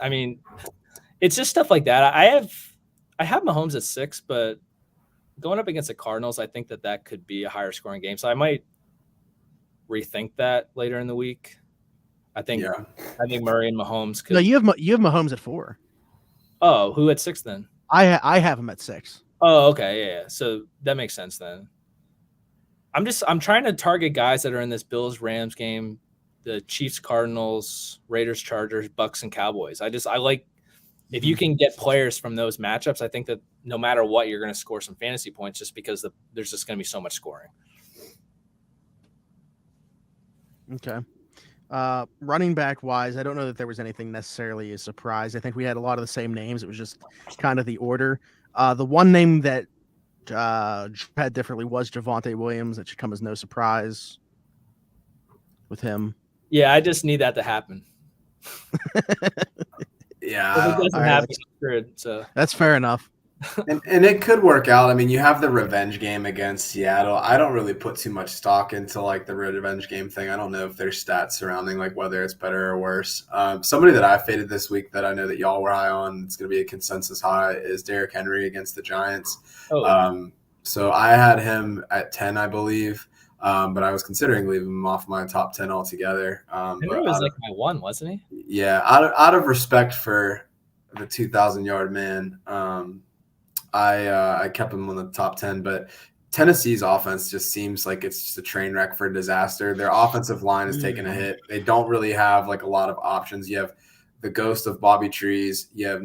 I mean, it's just stuff like that. I have Mahomes at 6, but going up against the Cardinals, I think that could be a higher scoring game. So I might rethink that later in the week. I think Murray and Mahomes could. No, you have Mahomes at 4. Oh, who at 6 then? I have him at 6. Oh, okay, yeah. So that makes sense then. I'm trying to target guys that are in this Bills Rams game, the Chiefs Cardinals, Raiders Chargers, Bucks and Cowboys. I like if you can get players from those matchups, I think that no matter what, you're going to score some fantasy points just because there's just going to be so much scoring. Okay. Running back wise, I don't know that there was anything necessarily a surprise. I think we had a lot of the same names. It was just kind of the order. The one name that had differently was Javonte Williams. That should come as no surprise with him. Yeah, I just need that to happen. Yeah. If it doesn't happen, it's screwed, so. That's fair enough. And it could work out. I mean, you have the revenge game against Seattle. I don't really put too much stock into like the revenge game thing. I don't know if there's stats surrounding like whether it's better or worse. Somebody that I faded this week that I know that y'all were high on, it's going to be a consensus high, is Derrick Henry against the Giants. So I had him at 10, I believe, but I was considering leaving him off my top 10 altogether. Henry was like my 1, wasn't he? Yeah, out of respect for the 2,000-yard man, I kept him on the top 10, but Tennessee's offense just seems like it's just a train wreck for disaster. Their offensive line is taking a hit. They don't really have like a lot of options. You have the ghost of Bobby Trees. You have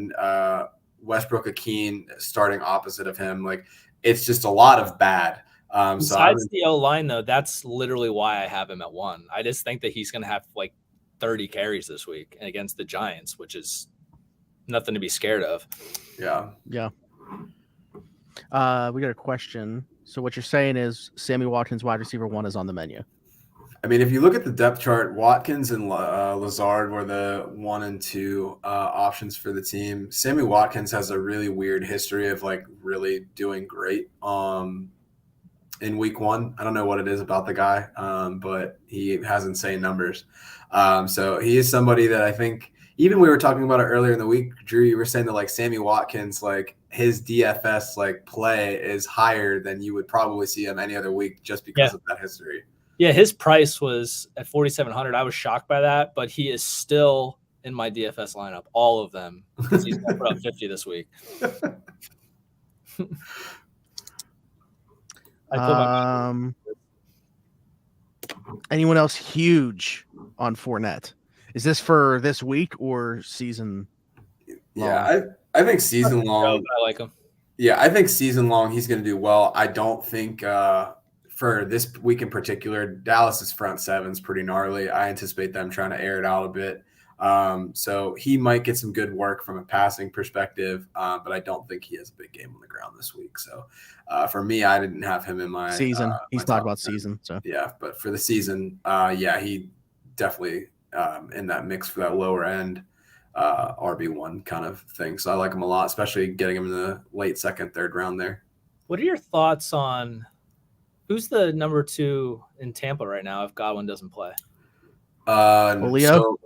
Westbrook-Akeen starting opposite of him. Like, it's just a lot of bad. Besides the O-line, though, that's literally why I have him at 1. I just think that he's going to have like 30 carries this week against the Giants, which is nothing to be scared of. Yeah. We got a question. So what you're saying is Sammy Watkins, wide receiver 1, is on the menu. I mean, if you look at the depth chart, Watkins and Lazard were the 1 and 2 options for the team. Sammy Watkins has a really weird history of like really doing great in week 1. I don't know what it is about the guy, but he has insane numbers. So he is somebody that I think, even we were talking about it earlier in the week, Drew, you were saying that like Sammy Watkins, like his DFS like play is higher than you would probably see him any other week just because of that history. Yeah, his price was at 4,700. I was shocked by that, but he is still in my DFS lineup, all of them, because he's going to put up 50 this week. I put my anyone else huge on Fournette? Is this for this week or season long? Yeah, I think season long. I like him. Yeah, I think season long he's going to do well. I don't think for this week in particular, Dallas's front seven's pretty gnarly. I anticipate them trying to air it out a bit. So he might get some good work from a passing perspective, but I don't think he has a big game on the ground this week. So for me, I didn't have him in my season. He's talking about 10. season. So yeah, but for the season, yeah, he definitely in that mix for that lower end RB1 kind of thing. So I like him a lot, especially getting him in the late second, third round there. What are your thoughts on who's the number 2 in Tampa right now if Godwin doesn't play? Julio? So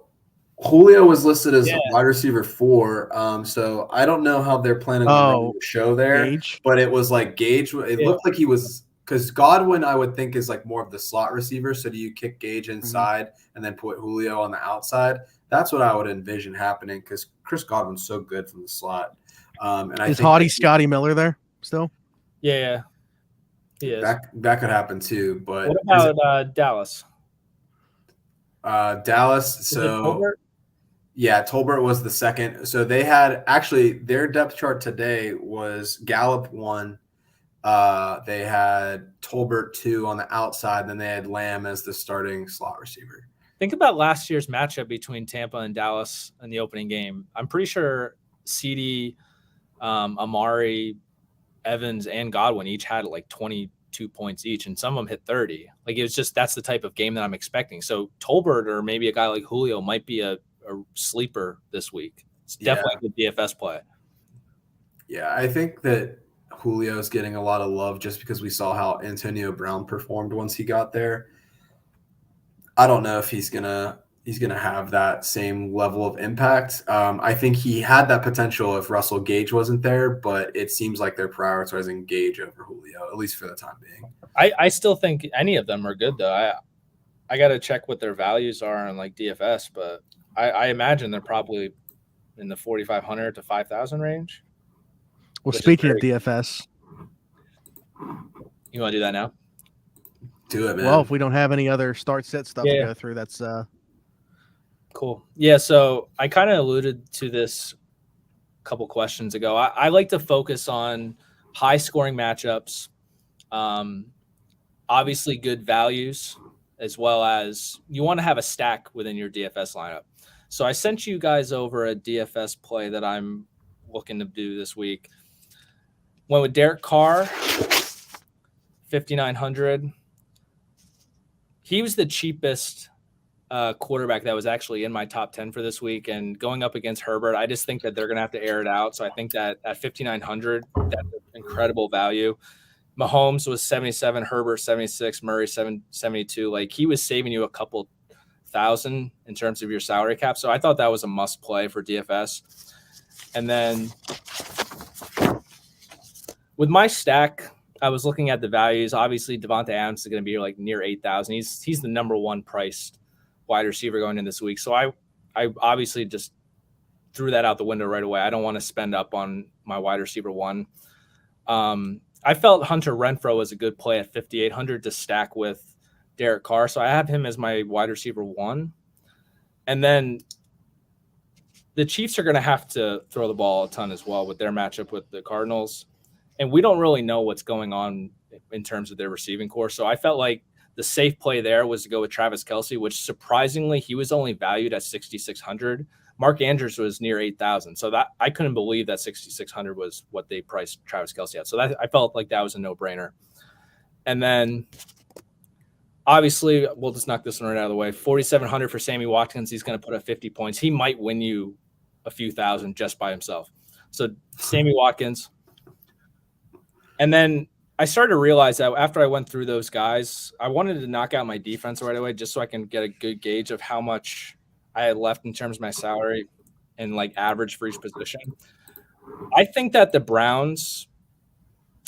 Julio was listed as wide receiver 4. So I don't know how they're planning on running the show there. Gage? But it was like Gage. It looked like he was – because Godwin, I would think, is like more of the slot receiver. So do you kick Gage inside and then put Julio on the outside? That's what I would envision happening because Chris Godwin's so good from the slot. And is Haughty Scotty Miller there still? Yeah. He is. That could happen too. But what about Dallas? Dallas. So yeah, Tolbert was the second. So they had actually their depth chart today was Gallup 1. They had Tolbert 2 on the outside. Then they had Lamb as the starting slot receiver. Think about last year's matchup between Tampa and Dallas in the opening game. I'm pretty sure CD, Amari, Evans, and Godwin each had like 22 points each, and some of them hit 30. Like it was just that's the type of game that I'm expecting. So Tolbert or maybe a guy like Julio might be a sleeper this week. It's definitely a DFS play. Yeah, I think that Julio's getting a lot of love just because we saw how Antonio Brown performed once he got there. I don't know if he's gonna have that same level of impact. I think he had that potential if Russell Gage wasn't there, but it seems like they're prioritizing Gage over Julio, at least for the time being. I still think any of them are good though. I got to check what their values are on like DFS, but I imagine they're probably in the 4,500 to 5,000 range. Well, speaking of DFS, you want to do that now? Do it, man. Well, if we don't have any other start sit stuff to go through, that's cool. Yeah, so I kind of alluded to this a couple questions ago. I like to focus on high scoring matchups, obviously good values, as well as you want to have a stack within your DFS lineup. So I sent you guys over a DFS play that I'm looking to do this week. Went with Derek Carr, 5,900. He was the cheapest quarterback that was actually in my top 10 for this week. And going up against Herbert, I just think that they're going to have to air it out. So I think that at 5,900, that's an incredible value. Mahomes was 77, Herbert 76, Murray 72. Like he was saving you a couple thousand in terms of your salary cap. So I thought that was a must play for DFS. And then with my stack, I was looking at the values. Obviously, Devonta Adams is going to be like near 8,000. He's the number 1 priced wide receiver going in this week. So I obviously just threw that out the window right away. I don't want to spend up on my wide receiver 1. I felt Hunter Renfrow was a good play at 5,800 to stack with Derek Carr. So I have him as my wide receiver 1. And then the Chiefs are going to have to throw the ball a ton as well with their matchup with the Cardinals. And we don't really know what's going on in terms of their receiving core. So I felt like the safe play there was to go with Travis Kelce, which surprisingly, he was only valued at 6,600. Mark Andrews was near 8,000. So that I couldn't believe that 6,600 was what they priced Travis Kelce at. So that I felt like that was a no-brainer. And then obviously, we'll just knock this one right out of the way. 4,700 for Sammy Watkins. He's going to put up 50 points. He might win you a few thousand just by himself. So Sammy Watkins. And then I started to realize that after I went through those guys, I wanted to knock out my defense right away just so I can get a good gauge of how much I had left in terms of my salary and like average for each position. I think that the Browns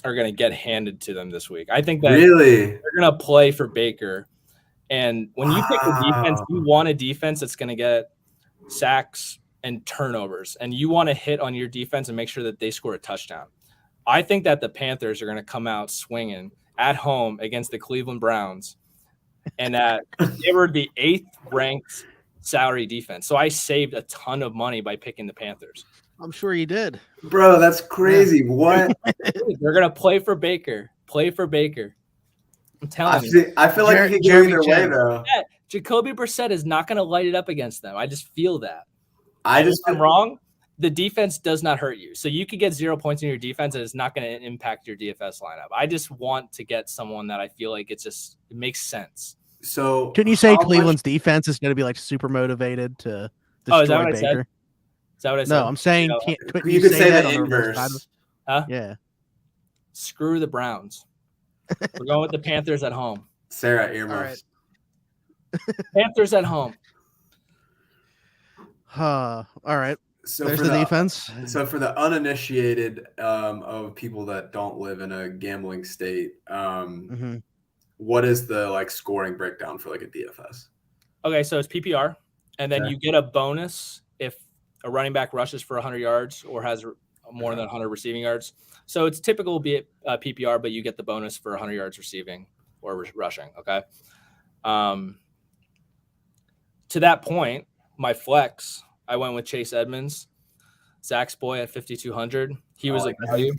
are going to get handed to them this week. I think that really they're going to play for Baker. And when you pick a defense, you want a defense that's going to get sacks and turnovers, and you want to hit on your defense and make sure that they score a touchdown. I think that the Panthers are going to come out swinging at home against the Cleveland Browns, and that they were the 8th ranked salary defense. So I saved a ton of money by picking the Panthers. I'm sure you did. Bro, that's crazy. What? They're going to play for Baker. I'm telling you. I feel like you could go either way, though. Yeah, Jacoby Brissett is not going to light it up against them. I just feel that. If I'm wrong. The defense does not hurt you. So you could get 0 points in your defense and it's not going to impact your DFS lineup. I just want to get someone that I feel like it makes sense. So couldn't you say Cleveland's defense is going to be like super motivated to destroy is that what Baker? I said? Is that what I said? No, I'm saying you could say the inverse. Huh? Yeah. Screw the Browns. We're going with the Panthers at home. Sarah, earmuffs. Right. Panthers at home. All right. So there's for the defense. So for the uninitiated of people that don't live in a gambling state, what is the scoring breakdown for a DFS? Okay, so it's PPR, and then you get a bonus if a running back rushes for 100 yards or has more than 100 receiving yards. So it's typical be it PPR, but you get the bonus for 100 yards receiving or rushing. Okay. To that point, my flex, I went with Chase Edmonds, Zach's boy at 5,200. He was a value.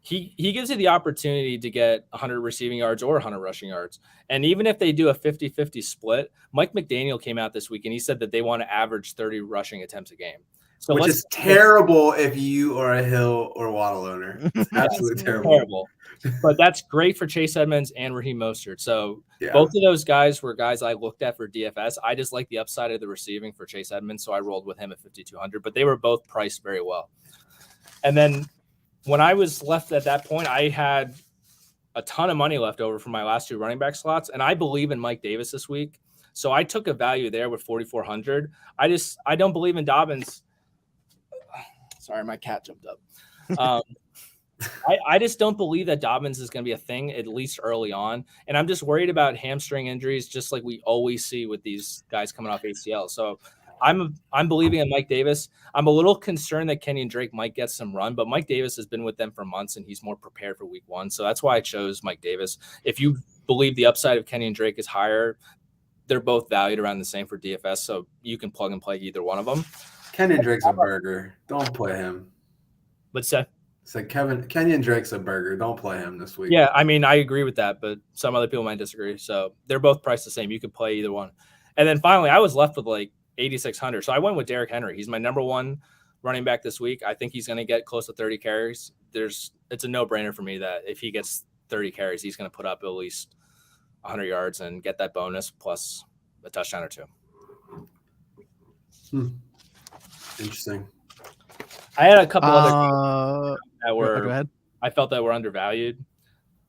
He gives you the opportunity to get 100 receiving yards or 100 rushing yards. And even if they do a 50-50 split, Mike McDaniel came out this week and he said that they want to average 30 rushing attempts a game. So which is terrible if you are a Hill or Waddle owner. It's absolutely terrible. But that's great for Chase Edmonds and Raheem Mostert. So both of those guys were guys I looked at for DFS. I just like the upside of the receiving for Chase Edmonds, so I rolled with him at 5,200. But they were both priced very well. And then when I was left at that point, I had a ton of money left over from my last 2 running back slots, and I believe in Mike Davis this week. So I took a value there with 4,400. I don't believe in Dobbins. Sorry, my cat jumped up. I just don't believe that Dobbins is going to be a thing, at least early on. And I'm just worried about hamstring injuries, just like we always see with these guys coming off ACL. So I'm believing in Mike Davis. I'm a little concerned that Kenyon Drake might get some run, but Mike Davis has been with them for months and he's more prepared for week 1. So that's why I chose Mike Davis. If you believe the upside of Kenyon Drake is higher, they're both valued around the same for DFS. So you can plug and play either one of them. Kenyon Drake's a burger. Don't play him. What's that? It's like Kenyon Drake's a burger. Don't play him this week. Yeah, I mean, I agree with that, but some other people might disagree. So they're both priced the same. You could play either one. And then finally, I was left with 8,600. So I went with Derrick Henry. He's my number 1 running back this week. I think he's going to get close to 30 carries. It's a no-brainer for me that if he gets 30 carries, he's going to put up at least 100 yards and get that bonus plus a touchdown or 2. Interesting. I had a couple other that were go ahead. I felt that were undervalued.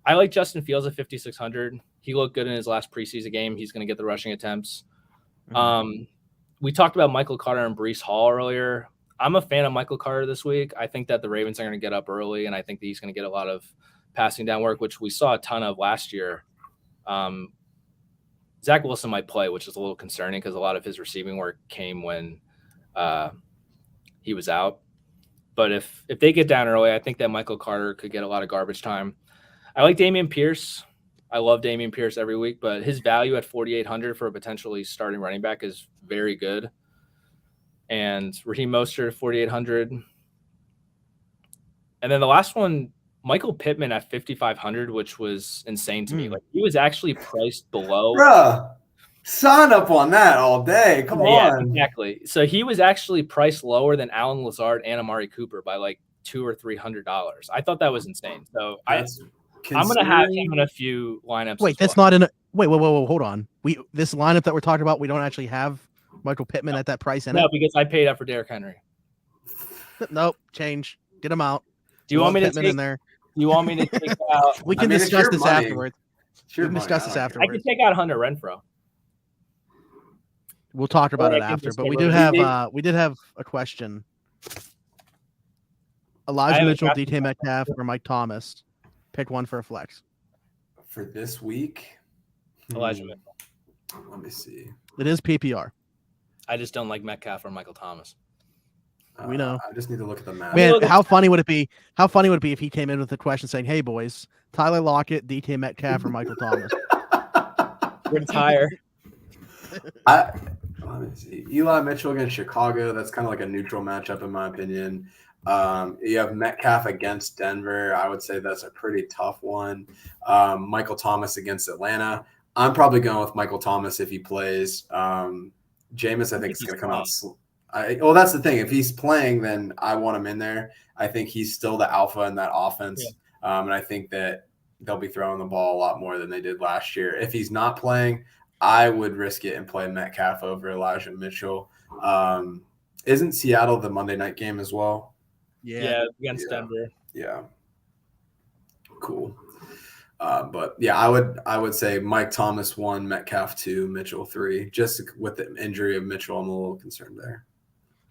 I like Justin Fields at 5,600. He looked good in his last preseason game. He's going to get the rushing attempts. We talked about Michael Carter and Breece Hall earlier. I'm a fan of Michael Carter this week. I think that the Ravens are going to get up early, and I think that he's going to get a lot of passing down work, which we saw a ton of last year. Zach Wilson might play, which is a little concerning because a lot of his receiving work came when he was out. But if they get down early, I think that Michael Carter could get a lot of garbage time. I like Dameon Pierce. I love Dameon Pierce every week, but his value at 4,800 for a potentially starting running back is very good. And Raheem Mostert at 4,800. And then the last one, Michael Pittman at 5,500, which was insane to me. He was actually priced below. Bruh. Sign up on that all day. Come on. Exactly. So he was actually priced lower than Alan Lazard and Amari Cooper by $200 or $300. I thought that was insane. So I'm going to have him in a few lineups. Wait, that's not in a wait, hold on. This lineup that we're talking about, we don't actually have Michael Pittman at that price in it. No, because I paid up for Derrick Henry. Nope, change. Get him out. Do you want me to Pittman in there? Do you want me to take out? We can discuss this afterwards. We can discuss this I afterwards. can take out Hunter Renfrow. We'll talk about it after, but we did have a question. Elijah Mitchell, DK Metcalf, or Mike Thomas. Pick one for a flex. For this week? Elijah Mitchell. Let me see. It is PPR. I just don't like Metcalf or Michael Thomas. We know. I just need to look at the map. Man, how funny would it be? How funny would it be if he came in with a question saying, "Hey boys, Tyler Lockett, DK Metcalf, or Michael Thomas?" Which higher? Let me see. Eli Mitchell against Chicago. That's kind of like a neutral matchup in my opinion. You have Metcalf against Denver. I would say that's a pretty tough one. Michael Thomas against Atlanta. I'm probably going with Michael Thomas if he plays. Jameis, I think, is going to come out. Well, that's the thing. If he's playing, then I want him in there. I think he's still the alpha in that offense. Yeah. And I think that they'll be throwing the ball a lot more than they did last year. If he's not playing, I would risk it and play Metcalf over Elijah Mitchell. Isn't Seattle the Monday night game as well? Yeah, against Denver. Yeah. Cool. But yeah, I would say Mike Thomas 1, Metcalf 2, Mitchell 3. Just with the injury of Mitchell, I'm a little concerned there.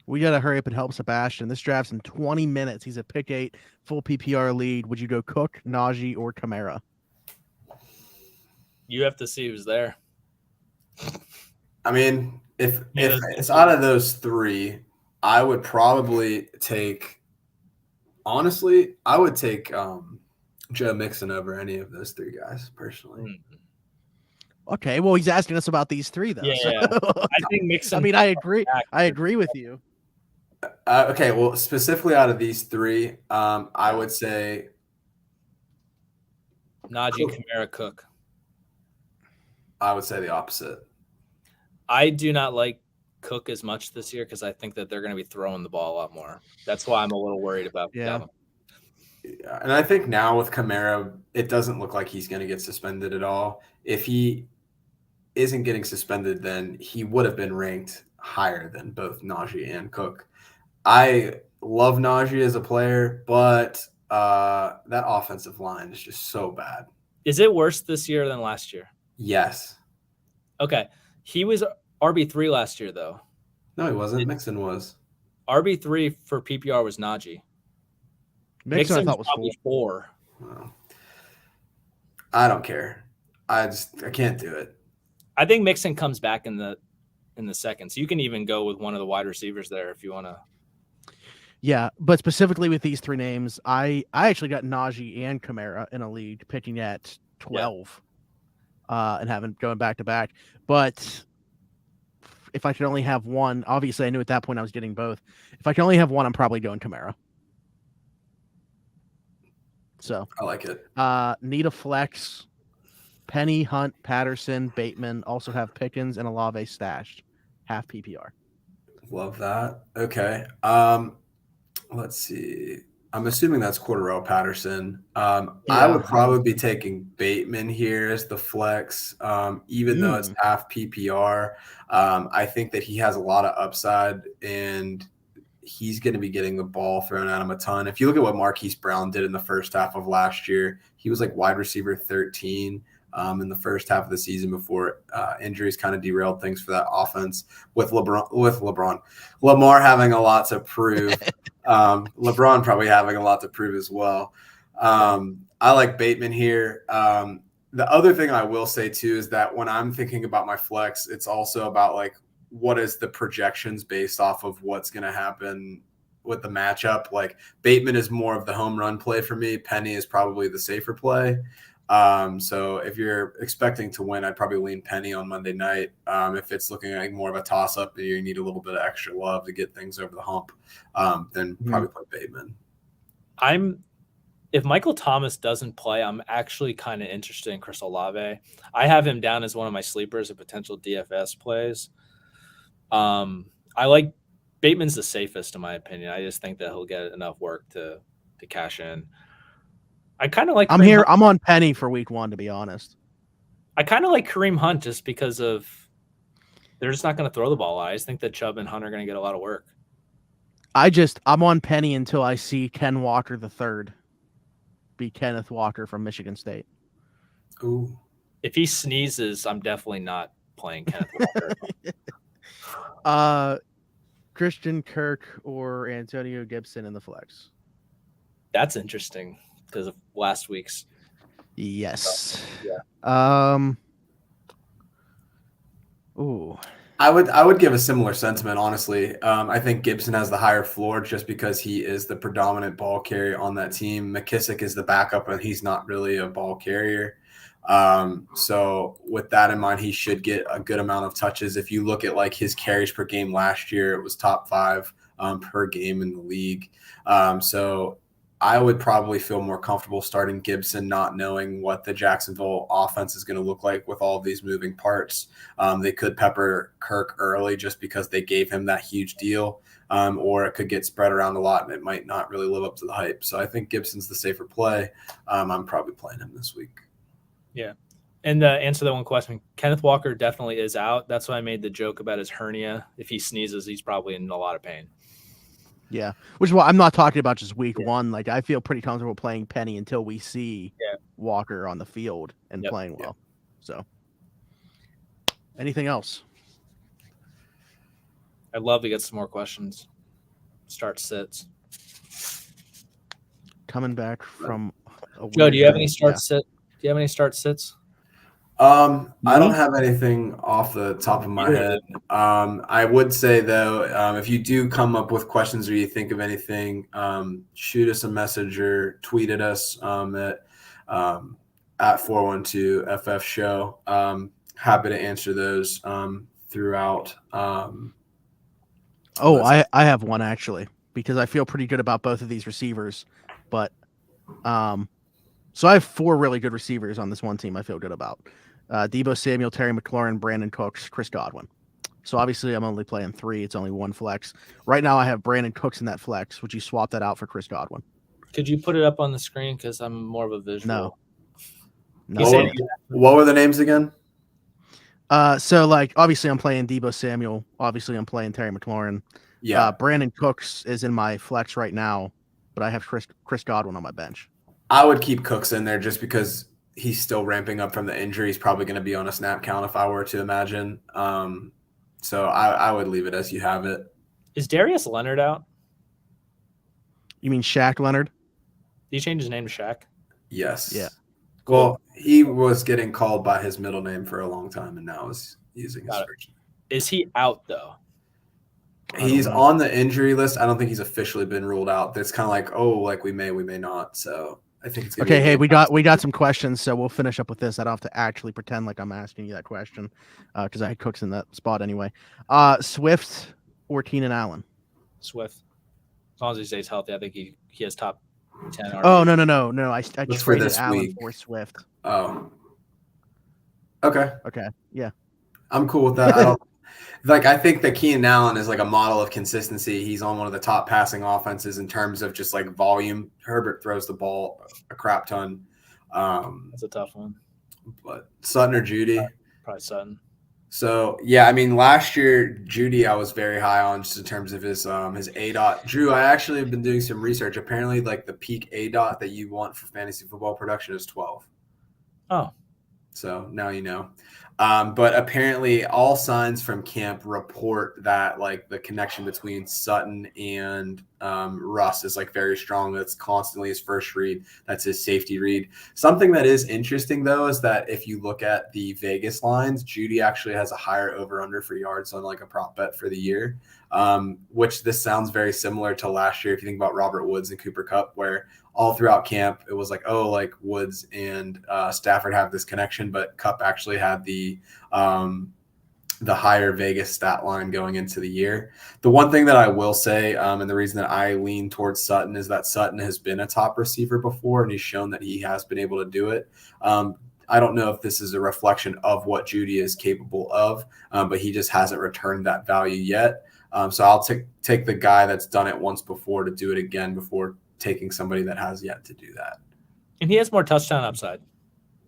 We got to hurry up and help Sebastian. This draft's in 20 minutes. He's a pick 8, full PPR lead. Would you go Cook, Najee, or Kamara? You have to see who's there. I mean, if it's out of those 3, I would probably take – honestly, I would take Joe Mixon over any of those 3 guys personally. Okay, well, he's asking us about these 3, though. Yeah, so. I think Mixon. I mean, I agree. I agree with you. Okay, well, specifically out of these 3, I would say Najee, Kamara, Cook. I would say the opposite. I do not like Cook as much this year because I think that they're going to be throwing the ball a lot more. That's why I'm a little worried about them. Yeah, and I think now with Kamara, it doesn't look like he's going to get suspended at all. If he isn't getting suspended, then he would have been ranked higher than both Najee and Cook. I love Najee as a player, but that offensive line is just so bad. Is it worse this year than last year? Yes. Okay. He was RB3 last year, though. No, he wasn't. Mixon was. RB3 for PPR was Najee. Mixon I thought was probably 4. Well, I don't care. I can't do it. I think Mixon comes back in the second, so you can even go with one of the wide receivers there if you want to. Yeah, but specifically with these 3 names, I actually got Najee and Kamara in a league, picking at 12, and going back to back. But if I could only have one, obviously I knew at that point I was getting both. If I can only have one, I'm probably going Kamara. So I like it. Need a flex. Penny, Hunt, Patterson, Bateman also have Pickens and Olave stashed. Half PPR. Love that. Okay. Let's see. I'm assuming that's Cordarrelle Patterson. I would probably be taking Bateman here as the flex, even though it's half PPR. I think that he has a lot of upside, and he's going to be getting the ball thrown at him a ton. If you look at what Marquise Brown did in the first half of last year, he was like wide receiver 13 in the first half of the season before injuries kind of derailed things for that offense with Lamar having a lot to prove. LeBron probably having a lot to prove as well. I like Bateman here. The other thing I will say too is that when I'm thinking about my flex, it's also about like what is the projections based off of what's going to happen with the matchup. Like Bateman is more of the home run play for me. Penny is probably the safer play. So if you're expecting to win, I'd probably lean Penny on Monday night. If it's looking like more of a toss up, you need a little bit of extra love to get things over the hump, then probably play Bateman. If Michael Thomas doesn't play, I'm actually kind of interested in Chris Olave. I have him down as one of my sleepers of potential DFS plays. I like Bateman's the safest in my opinion. I just think that he'll get enough work to cash in. I kind of like. I'm here. I'm on Penny for week 1, to be honest. I kind of like Kareem Hunt just because of they're just not going to throw the ball. I just think that Chubb and Hunt are going to get a lot of work. I'm on Penny until I see Ken Walker III be Kenneth Walker from Michigan State. Ooh. If he sneezes, I'm definitely not playing Kenneth Walker. Christian Kirk or Antonio Gibson in the flex. That's interesting because of last week's. Yes. Yeah. Ooh. I would give a similar sentiment, honestly. I think Gibson has the higher floor just because he is the predominant ball carrier on that team. McKissick is the backup, and he's not really a ball carrier. So with that in mind, he should get a good amount of touches. If you look at like his carries per game last year, it was top 5 per game in the league. So I would probably feel more comfortable starting Gibson, not knowing what the Jacksonville offense is going to look like with all of these moving parts. They could pepper Kirk early just because they gave him that huge deal, or it could get spread around a lot and it might not really live up to the hype. So I think Gibson's the safer play. I'm probably playing him this week. Yeah. And to answer that one question, Kenneth Walker definitely is out. That's why I made the joke about his hernia. If he sneezes, he's probably in a lot of pain. Yeah, which is why I'm not talking about just week one. Like, I feel pretty comfortable playing Penny until we see Walker on the field and playing well. So, anything else? I'd love to get some more questions. Start sits. Coming back from Joe, do you have any start sit? Do you have any start sits? I don't have anything off the top of my head. I would say though, if you do come up with questions or you think of anything, shoot us a message or tweet at us at 412FF show. Happy to answer those throughout. I have one actually, because I feel pretty good about both of these receivers, but so I have 4 really good receivers on this one team I feel good about. Deebo Samuel, Terry McLaurin, Brandon Cooks, Chris Godwin. So obviously I'm only playing 3. It's only 1 flex. Right now I have Brandon Cooks in that flex. Would you swap that out for Chris Godwin? Could you put it up on the screen? Because I'm more of a visual. No. What were the names again? So like obviously I'm playing Deebo Samuel. Obviously I'm playing Terry McLaurin. Yeah. Brandon Cooks is in my flex right now, but I have Chris Godwin on my bench. I would keep Cooks in there just because he's still ramping up from the injury. He's probably going to be on a snap count if I were to imagine. So I would leave it as you have it. Is Darius Leonard out? You mean Shaq Leonard? Did he change his name to Shaq? Yes. Yeah. Cool. Well, he was getting called by his middle name for a long time, and now is using his first name. Is he out though? He's on the injury list. I don't think he's officially been ruled out. It's kind of like, we may not. So I think it's okay. Hey, we got some questions, so we'll finish up with this. I don't have to actually pretend like I'm asking you that question because I had Cooks in that spot anyway. Swift or Keenan Allen? Swift. As long as he stays healthy, I think he has top 10. Oh no! I traded Allen week for Swift. Oh. Okay. Yeah. I'm cool with that. I don't. I think that Keenan Allen is like a model of consistency. He's on one of the top passing offenses in terms of just like volume. Herbert throws the ball a crap ton. That's a tough one. But Sutton or Judy? Probably Sutton. So, yeah, I mean, last year, Judy I was very high on just in terms of his ADOT. Drew, I actually have been doing some research. Apparently, like the peak ADOT that you want for fantasy football production is 12. Oh. So now you know. But apparently all signs from camp report that like the connection between Sutton and Russ is like very strong. That's constantly his first read. That's his safety read. Something that is interesting though is that if you look at the Vegas lines, Judy actually has a higher over-under for yards on like a prop bet for the year, which this sounds very similar to last year if you think about Robert Woods and Cooper Kupp, where all throughout camp, it was like, Woods and Stafford have this connection, but Kupp actually had the higher Vegas stat line going into the year. The one thing that I will say, and the reason that I lean towards Sutton is that Sutton has been a top receiver before, and he's shown that he has been able to do it. I don't know if this is a reflection of what Judy is capable of, but he just hasn't returned that value yet. So I'll take the guy that's done it once before to do it again before taking somebody that has yet to do that. And he has more touchdown upside.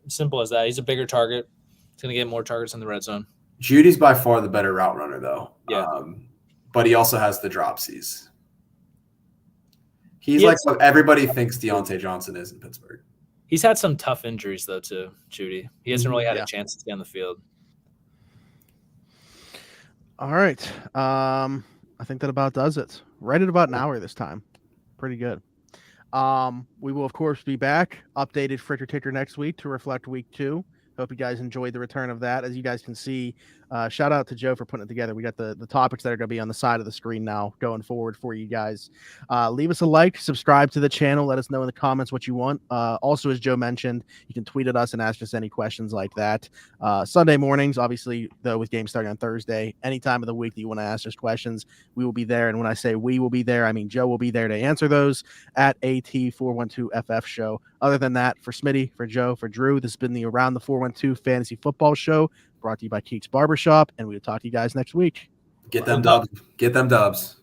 Simple as that. He's a bigger target. He's going to get more targets in the red zone. Judy's by far the better route runner, though. Yeah. But he also has the dropsies. He's like what everybody thinks Deontay Johnson is in Pittsburgh. He's had some tough injuries, though, too, Judy. He hasn't really had a chance to stay on the field. All right. I think that about does it. Right at about an hour this time. Pretty good. We will, of course, be back. Updated Fritter Ticker next week to reflect week 2. Hope you guys enjoyed the return of that. As you guys can see, shout out to Joe for putting it together. We got the topics that are going to be on the side of the screen now going forward for you guys. Leave us a like, subscribe to the channel. Let us know in the comments what you want. Also, as Joe mentioned, you can tweet at us and ask us any questions like that. Sunday mornings, obviously, though, with games starting on Thursday, any time of the week that you want to ask us questions, we will be there. And when I say we will be there, I mean Joe will be there to answer those at AT412FF show. Other than that, for Smitty, for Joe, for Drew, this has been the Around the 412 Fantasy Football Show, brought to you by Keats Barbershop, and we'll talk to you guys next week. Get them dubs.